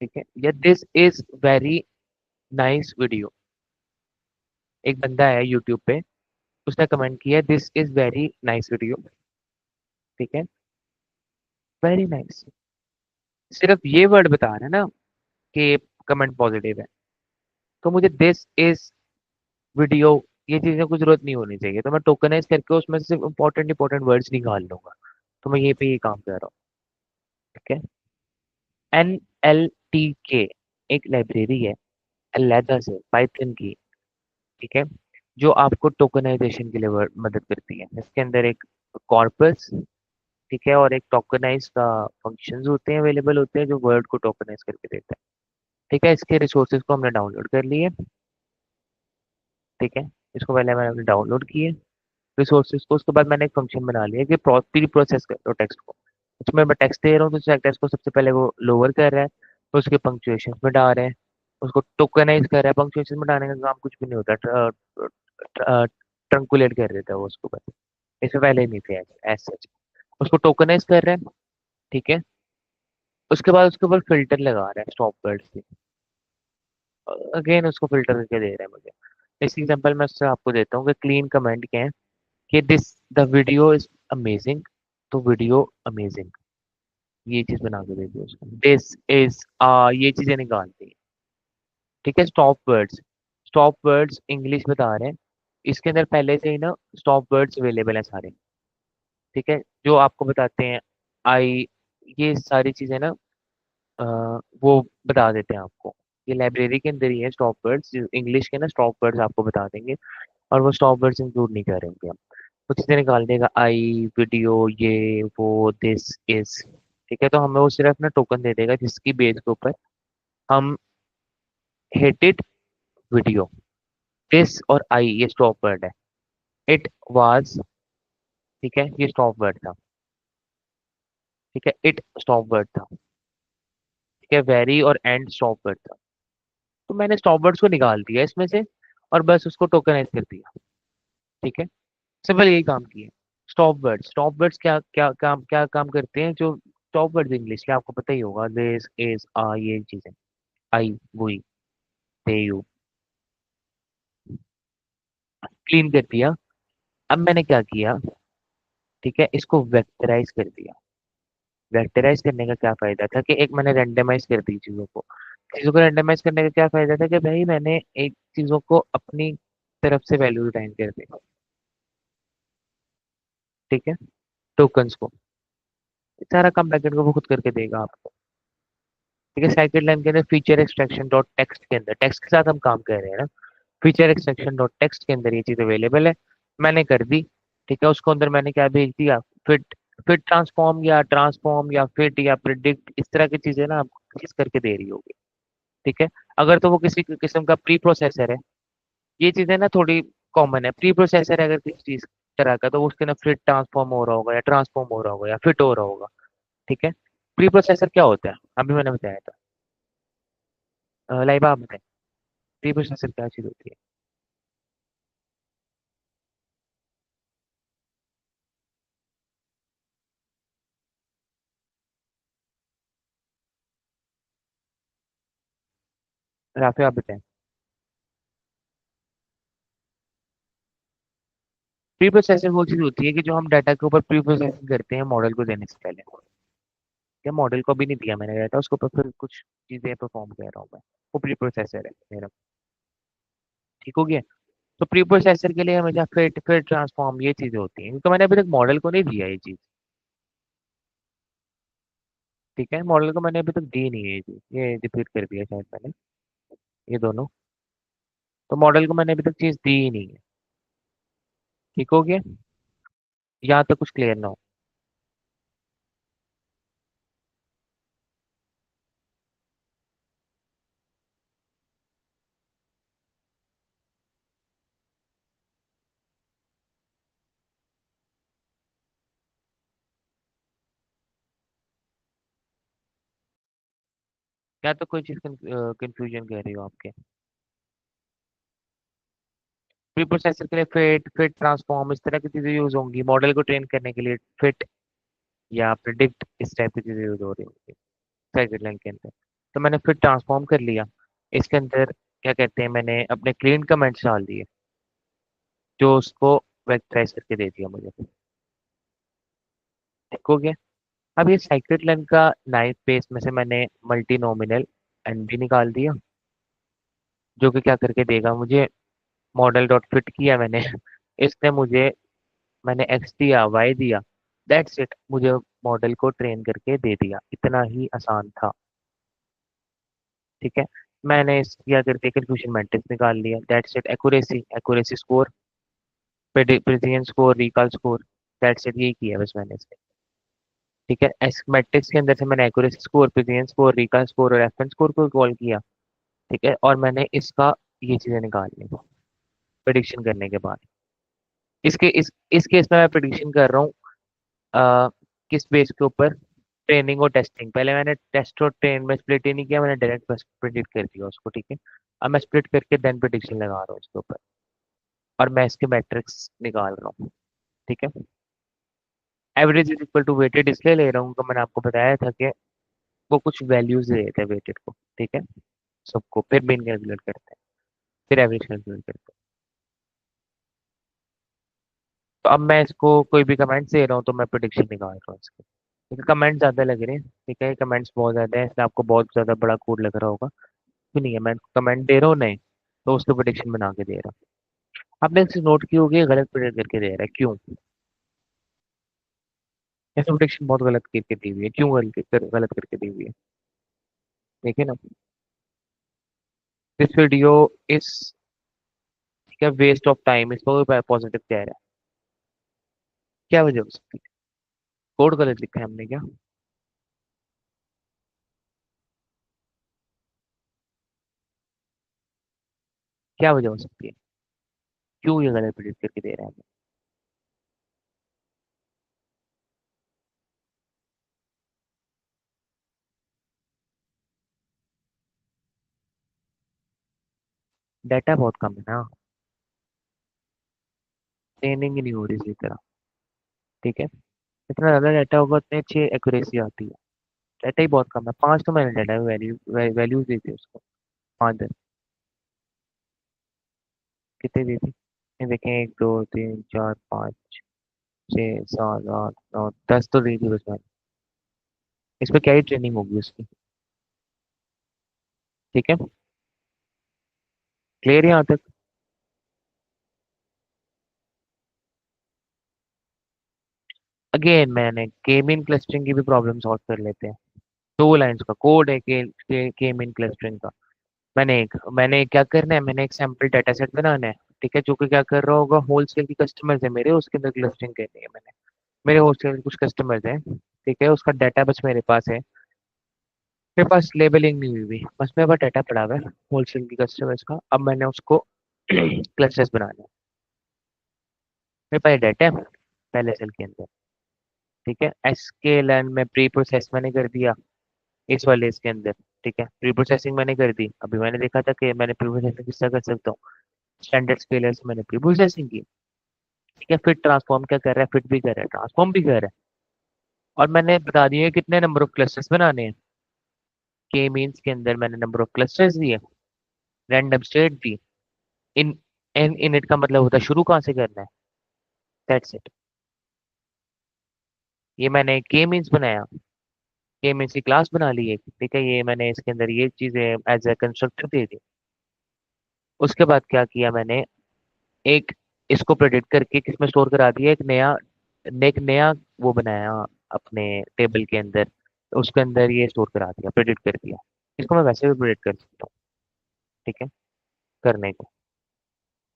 ठीक है, या this is very nice video. एक बंदा है यूट्यूब पे, उसने कमेंट किया this is very nice video, ठीक है, वेरी नाइस, सिर्फ ये वर्ड बता रहा है ना कि कमेंट पॉजिटिव है, तो मुझे दिस इज वीडियो ये चीजें कुछ जरूरत नहीं होनी चाहिए, तो मैं टोकनाइज करके उसमें से सिर्फ इंपॉर्टेंट वर्ड्स निकाल लूंगा। तो मैं ये पे ये काम कर रहा हूँ, ठीक है। एन एल टी के एक लाइब्रेरी है अलहदा से पाइथन की, ठीक है, जो आपको टोकनाइजेशन के लिए मदद करती है। इसके अंदर एक कॉर्पस, ठीक है, और एक टोकनाइज का फंक्शंस होते हैं, अवेलेबल होते हैं, जो वर्ड को टोकनाइज करके देता है, ठीक है। इसके रिसोर्सेज को हमने डाउनलोड कर लिए, ठीक है, इसको पहले मैंने डाउनलोड किए रिसोर्सेज को, उसके बाद मैंने एक फंक्शन बना लिया कि प्री प्रोसेस कर दो टेक्स्ट को। उसमें मैं टेक्स्ट दे रहा हूँ तो टेक्स्ट को सबसे पहले वो लोअर कर रहा है, तो उसके पंक्चुएशन में डाल रहे हैं, उसको टोकनाइज कर रहा है, पंक्चुएशन में डालने का काम कुछ भी नहीं होता, ट्रंकुलेट कर देता है वो उसको बस, इससे पहले नहीं थे एज सच। उसको टोकनाइज कर रहे हैं, ठीक है, उसके बाद उसके ऊपर फिल्टर लगा रहा है स्टॉप वर्ड से, अगेन उसको फिल्टर करके दे रहा है मुझे। इस एग्जांपल मैं उससे आपको देता हूँ कि क्लीन कमेंट क्या है, कि this the video is amazing, तो वीडियो अमेजिंग ये चीज बना के देती है उसको, दिस इज ये चीजें निकालती है, ठीक है। स्टॉप वर्ड्स इंग्लिश बता रहे हैं, इसके अंदर पहले से ही ना स्टॉप वर्ड्स अवेलेबल है सारे, ठीक है, जो आपको बताते हैं आई, ये सारी चीजें ना अ, वो बता देते हैं आपको, ये लाइब्रेरी के अंदर ही है स्टॉप वर्ड्स, इंग्लिश के ना स्टॉप वर्ड्स आपको बता देंगे, और वो स्टॉप वर्ड्स इंक्लूड नहीं करेंगे हम, कुछ चीजें निकाल देगा, आई वीडियो ये वो दिस इज, ठीक है, तो हमें वो सिर्फ ना टोकन दे देगा जिसकी बेस के ऊपर हम हेटेड वीडियो, दिस और आई ये स्टॉप वर्ड है, इट वाज, ठीक है, ये स्टॉप वर्ड था, ठीक है, इट स्टॉप वर्ड था, ठीक है, वेरी और एंड स्टॉप वर्ड था, तो मैंने स्टॉप वर्ड्स को निकाल दिया इसमें से, और बस उसको टोकनाइज कर दिया, ठीक है, सिंपल यही काम किया। स्टॉप वर्ड्स क्या काम करते हैं, जो स्टॉप वर्ड्स इंग्लिश के आपको पता ही होगा, दिस इज आ ये चीजें, आई वही, दे यू, क्लीन कर दिया। अब मैंने क्या किया, ठीक है, इसको वेक्टराइज कर दिया। वेक्टराइज करने का क्या फायदा था, कि एक मैंने रेंडमाइज कर दी चीजों को रेंडमाइज करने का क्या फायदा था, कि भाई मैंने एक चीजों को अपनी तरफ से वैल्यू असाइन कर दी, ठीक है, टोकन्स को, सारा काम बैकएंड को वो खुद करके देगा आपको, ठीक है। सेकंड लाइन के अंदर फीचर एक्सट्रैक्शन डॉट टेक्स्ट के अंदर, टेक्स्ट के साथ हम काम कर रहे हैं ना, फीचर एक्सट्रैक्शन डॉट टेक्स्ट के अंदर ये चीज अवेलेबल है, मैंने कर दी, ठीक है। उसको अंदर मैंने क्या भेज दिया, फिट फिट ट्रांसफॉर्म या फिट या प्रिडिक्ट, इस तरह की चीजें ना आपको चीज करके दे रही होगी, ठीक है। अगर तो वो किसी किस्म का प्री प्रोसेसर है, ये चीजें ना थोड़ी कॉमन है, प्री प्रोसेसर अगर किसी चीज तरह का, तो उसके ना फिट ट्रांसफॉर्म हो रहा होगा, या ट्रांसफॉर्म हो रहा होगा, या फिट हो रहा होगा, ठीक है। प्री प्रोसेसर क्या होता है, अभी मैंने बताया था, लाइबा आप बताएं, प्री प्रोसेसर क्या चीज होती है। राफे आप बताएं। प्री प्रोसेसिंग वो चीज होती है कि जो हम डाटा के ऊपर प्री प्रोसेसिंग करते हैं मॉडल को देने से पहले। क्या मॉडल को भी नहीं दिया मैंने डाटा, उसको ऊपर फिर कुछ चीजें परफॉर्म कर रहा हूँ मैं, वो प्री प्रोसेसर है मेरा। ठीक हो गया। तो प्री प्रोसेसर के लिए हमेशा फिट फिट ट्रांसफॉर्म ये चीजें होती हैं, क्योंकि मैंने अभी तक मॉडल को नहीं दिया ये चीज। ठीक है, मॉडल को मैंने अभी तक दी नहीं है ये चीज, ये रिपीट कर दिया शायद मैंने, ये दोनों। तो मॉडल को मैंने अभी तक चीज दी ही नहीं है। ठीक हो गया, यहाँ तक कुछ क्लियर ना हो। या तो कोई चीज कंफ्यूजन कह रही हो आपके। प्री प्रोसेसर के लिए फिट फिट ट्रांसफॉर्म इस तरह की चीजें यूज होंगी, मॉडल को ट्रेन करने के लिए फिट या प्रिडिक्ट इस टाइप की चीजें यूज हो रही होंगी साइकिल के अंदर। तो मैंने फिट ट्रांसफॉर्म कर लिया, इसके अंदर क्या कहते हैं, मैंने अपने क्लीन कमेंट्स डाल दिए जो उसको वेक्टराइज करके दे दिया मुझे। ठीक हो गया। अब ये साइकिल लाइन का नाइफ पेस में से मैंने मल्टी नॉमिनल एन भी निकाल दिया, जो कि क्या करके देगा मुझे, मॉडल डॉट फिट किया मैंने इसने मुझे, मैंने एक्स दिया वाई दिया, दैट्स इट, मुझे मॉडल को ट्रेन करके दे दिया, इतना ही आसान था। ठीक है, मैंने इस क्या करके कंफ्यूजन मैट्रिक्स निकाल लिया, that's it, accuracy accuracy score, precision score, recall score, that's it, यही किया बस मैंने इसमें। ठीक है, एस मैट्रिक्स के अंदर से मैंने accuracy score, precision score, recall score और रेफरेंस स्कोर को कॉल किया। ठीक है, और मैंने इसका ये चीजें निकाल ली प्रिडिक्शन करने के बाद। इस केस में मैं प्रिडिक्शन कर रहा हूँ अ, किस बेस के ऊपर, ट्रेनिंग और टेस्टिंग। पहले मैंने टेस्ट और ट्रेन में स्प्लिट ही नहीं किया, मैंने डायरेक्ट बस प्रिडिक्ट कर दिया उसको। ठीक है, अब मैं स्प्लिट करके देन प्रिडिक्शन लगा रहा हूँ इसके ऊपर, और मैं इसके मैट्रिक्स निकाल रहा हूँ। ठीक है, average is equal to weighted इसलिए ले रहा हूँ, तो मैंने आपको बताया था कि वो कुछ वैल्यूज दे देते हैं वेटेड को। ठीक है, सबको फिर मीन कैलकुलेट करते हैं, फिर एवरेज कैलकुलेट करते हैं। तो अब मैं इसको कोई भी कमेंट दे रहा हूँ तो मैं प्रिडिक्शन निकाल रहा हूँ इसके, क्योंकि कमेंट ज्यादा लग रहे हैं। ठीक है, कमेंट्स बहुत ज्यादा है, इसलिए आपको बहुत ज्यादा बड़ा कोड लग रहा होगा, क्यों नहीं है, मैं कमेंट दे रहा हूँ नहीं, तो उसको प्रिडिक्शन बना के दे रहा हूँ। आपने एक चीज नोट की होगी, गलत प्रिडिक्ट करके दे रहा है, क्यों? ऐसे प्रिडिक्शन बहुत गलत करके दी हुई है, क्यों गलत करके दी हुई है, देखिए ना। दिस वीडियो इज क्या वेस्ट ऑफ टाइम, इसको पॉजिटिव कह रहा है, क्या वजह हो सकती है? कोड गलत लिखा है हमने क्या? क्या वजह हो सकती है, क्यों ये गलत प्रिडिक्ट करके दे रहा है हमें? डाटा बहुत कम है ना, ट्रेनिंग ही नहीं हो रही इसी तरह। ठीक है, जितना ज्यादा डाटा होगा उतनी अच्छी एक्यूरेसी आती है। डाटा ही बहुत कम है, 5 तो मैंने डाटा वैल्यूज दी थी उसको, 5 10, कितने दी थी ये देखें, 1 2 3 4 5 6 7 8 9 10 तो दी थी बस मैंने। इस पर क्या ही ट्रेनिंग होगी उसकी। ठीक है, क्लियर यहाँ तक? अगेन मैंने के मीन क्लस्टरिंग की भी प्रॉब्लम सॉल्व कर लेते हैं। 2 लाइन्स का कोड है के मीन क्लस्टरिंग का। मैंने क्या करना है, मैंने एक सैम्पल डाटा सेट बनाना है। ठीक है, जो कि क्या कर रहा होगा, होलसेल की कस्टमर्स है मेरे, उसके अंदर क्लस्टरिंग करनी है मैंने। मेरे होलसेल के कुछ कस्टमर्स हैं, ठीक है, उसका डाटा बस मेरे पास है, मेरे पास लेबलिंग नहीं हुई हुई, बस मेरे पास डाटा पड़ा हुआ है होलसेल की कस्टमर्स का। अब मैंने उसको क्लस्टर्स बनाना है। मेरे पास डाटा है पहले सेल के अंदर। ठीक है, एसकेएलएन में प्री प्रोसेस मैंने कर दिया इस वाले इसके अंदर। ठीक है, प्री प्रोसेसिंग मैंने कर दी, अभी मैंने देखा था कि मैंने प्री प्रोसेसिंग किस तरह कर सकता हूँ, स्टैंडर्ड स्केलर से मैंने प्री प्रोसेसिंग की। ठीक है, फिर ट्रांसफॉर्म क्या कर रहा है, फिट भी कर रहा है, ट्रांसफॉर्म भी कर रहा है। और मैंने बता दिया है कितने नंबर ऑफ क्लस्टर्स बनाने हैं, के मीन्स के अंदर मैंने नंबर ऑफ क्लस्टर्स दिए। रैंडम स्टेट दी। इन इनिट का मतलब होता है शुरू कहाँ से करना है। That's it. ये मैंने के मीन्स बनाया, के मीन्स की क्लास बना ली है, ठीक है, ये मैंने इसके अंदर ये चीजें एज ए कंस्ट्रक्टर दे दी। उसके बाद क्या किया मैंने, एक इसको प्रेडिक्ट करके किसमें स्टोर करा दिया, एक नया वो बनाया अपने टेबल के अंदर, उसके अंदर ये स्टोर करा दिया, प्रेडिक्ट कर दिया। इसको मैं वैसे भी प्रेडिक्ट कर सकता हूँ, ठीक है, करने को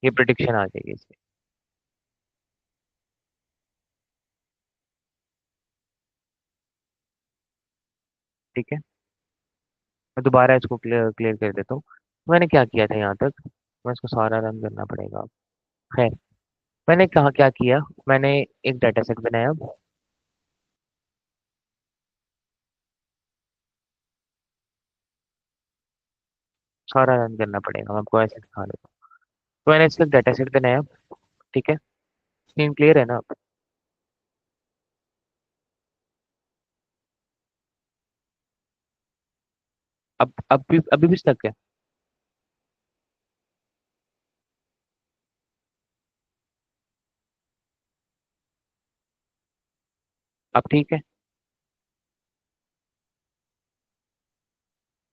ये प्रिडिक्शन आ जाएगी इससे। ठीक है, मैं दोबारा इसको क्लियर क्लियर कर देता हूँ। मैंने क्या किया था यहाँ तक, मैं इसको सारा रन करना पड़ेगा। खैर, मैंने कहा क्या किया, मैंने एक डाटा सेट बनाया, सारा रन करना पड़ेगा, मैं आपको ऐसे दिखा देता हूँ। तो मैंने इसका डाटा सेट बनाया, ठीक है, स्क्रीन क्लियर है ना। अब अभी भी स्टक है। अब ठीक है,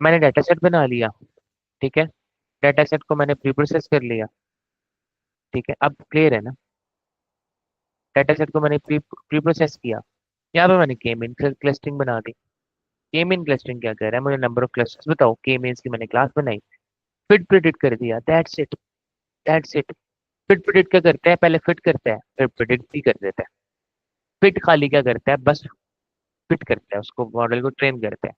मैंने डाटा सेट बना लिया, ठीक है, डाटा सेट को मैंने प्री प्रोसेस कर लिया, ठीक है, अब क्लियर है ना। डाटा सेट को मैंने प्री प्रोसेस किया, यहाँ पे मैंने के मीन क्लस्टरिंग बना दी। के मीन क्लस्टरिंग क्या कह रहा है, मुझे नंबर ऑफ क्लस्टर्स बताओ, के मीन्स की मैंने क्लास बनाई, फिट प्रिडिक्ट कर दिया, that's it, that's it. Fit predict क्या करता है, पहले फिट करता है फिर प्रिडिक्ट भी कर देता है। फिट खाली क्या करता है, बस फिट करता है, उसको मॉडल को ट्रेन करता है।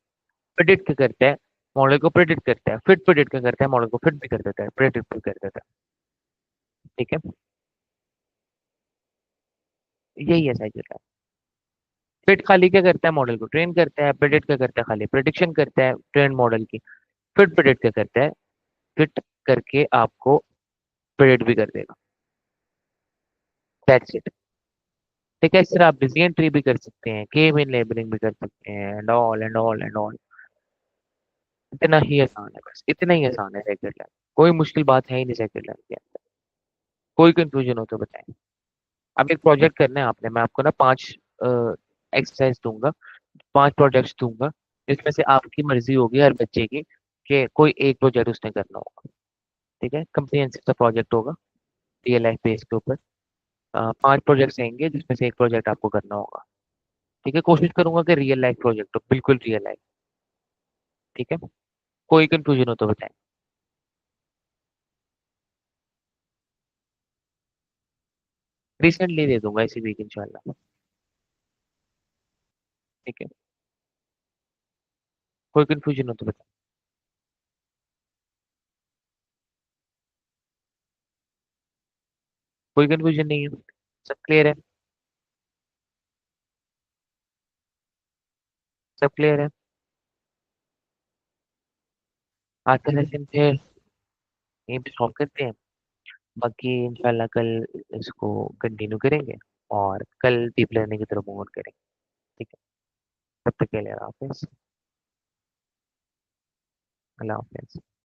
प्रिडिक्ट क्या करता है, मॉडल को प्रिडिक्ट करता है। फिट प्रिडिक्ट क्या करता है, मॉडल को फिट भी कर देता है, प्रिडिक्ट भी कर देता है, ठीक है, यही है साइकिल का। फिट खाली क्या करता है, मॉडल को ट्रेन करता है। प्रिडिक्ट क्या करता है, खाली प्रिडिक्शन करता है ट्रेन मॉडल की। फिट प्रिडिक्ट क्या करता है, फिट करके आपको प्रिडिक्ट भी कर देगा, दैट्स इट। ठीक है, इस तरह आप डिसीजन ट्री भी कर सकते हैं, के मीन लेबलिंग भी कर सकते हैं, and all and all and all. इतना ही आसान है, बस इतना ही आसान है सेकंड लैब। कोई मुश्किल बात है ही नहीं सेकंड लैब के अंदर। कोई कंफ्यूजन हो तो बताएं। अब एक प्रोजेक्ट करना है आपने, मैं आपको ना 5 एक्सरसाइज दूंगा, 5 प्रोजेक्ट्स दूंगा, इसमें से आपकी मर्जी होगी हर बच्चे की कि कोई एक प्रोजेक्ट उसने करना होगा, ठीक है, कंप्रिहेंसिव सा प्रोजेक्ट होगा रियल लाइफ बेस के ऊपर। 5 प्रोजेक्ट्स रहेंगे जिसमें से एक प्रोजेक्ट आपको करना होगा, ठीक है, कोशिश करूंगा कि रियल लाइफ प्रोजेक्ट हो, बिल्कुल रियल लाइफ, ठीक है। कोई कंफ्यूजन हो तो बताएं। रिसेंटली दे दूंगा इसी वीक इंशाल्लाह, ठीक है। कोई कंफ्यूजन हो तो बताएं। कोई कंफ्यूजन नहीं है, सब क्लियर है, सब क्लियर है। आज का सेशन फिर यहीं पे स्टॉप करते हैं, बाकी इंशाल्लाह कल इसको कंटिन्यू करेंगे और कल डीप लर्निंग की तरफ मूव ऑन करेंगे, ठीक है। तब तक के लिए अल्लाह हाफिज़। अल्लाह हाफिज़।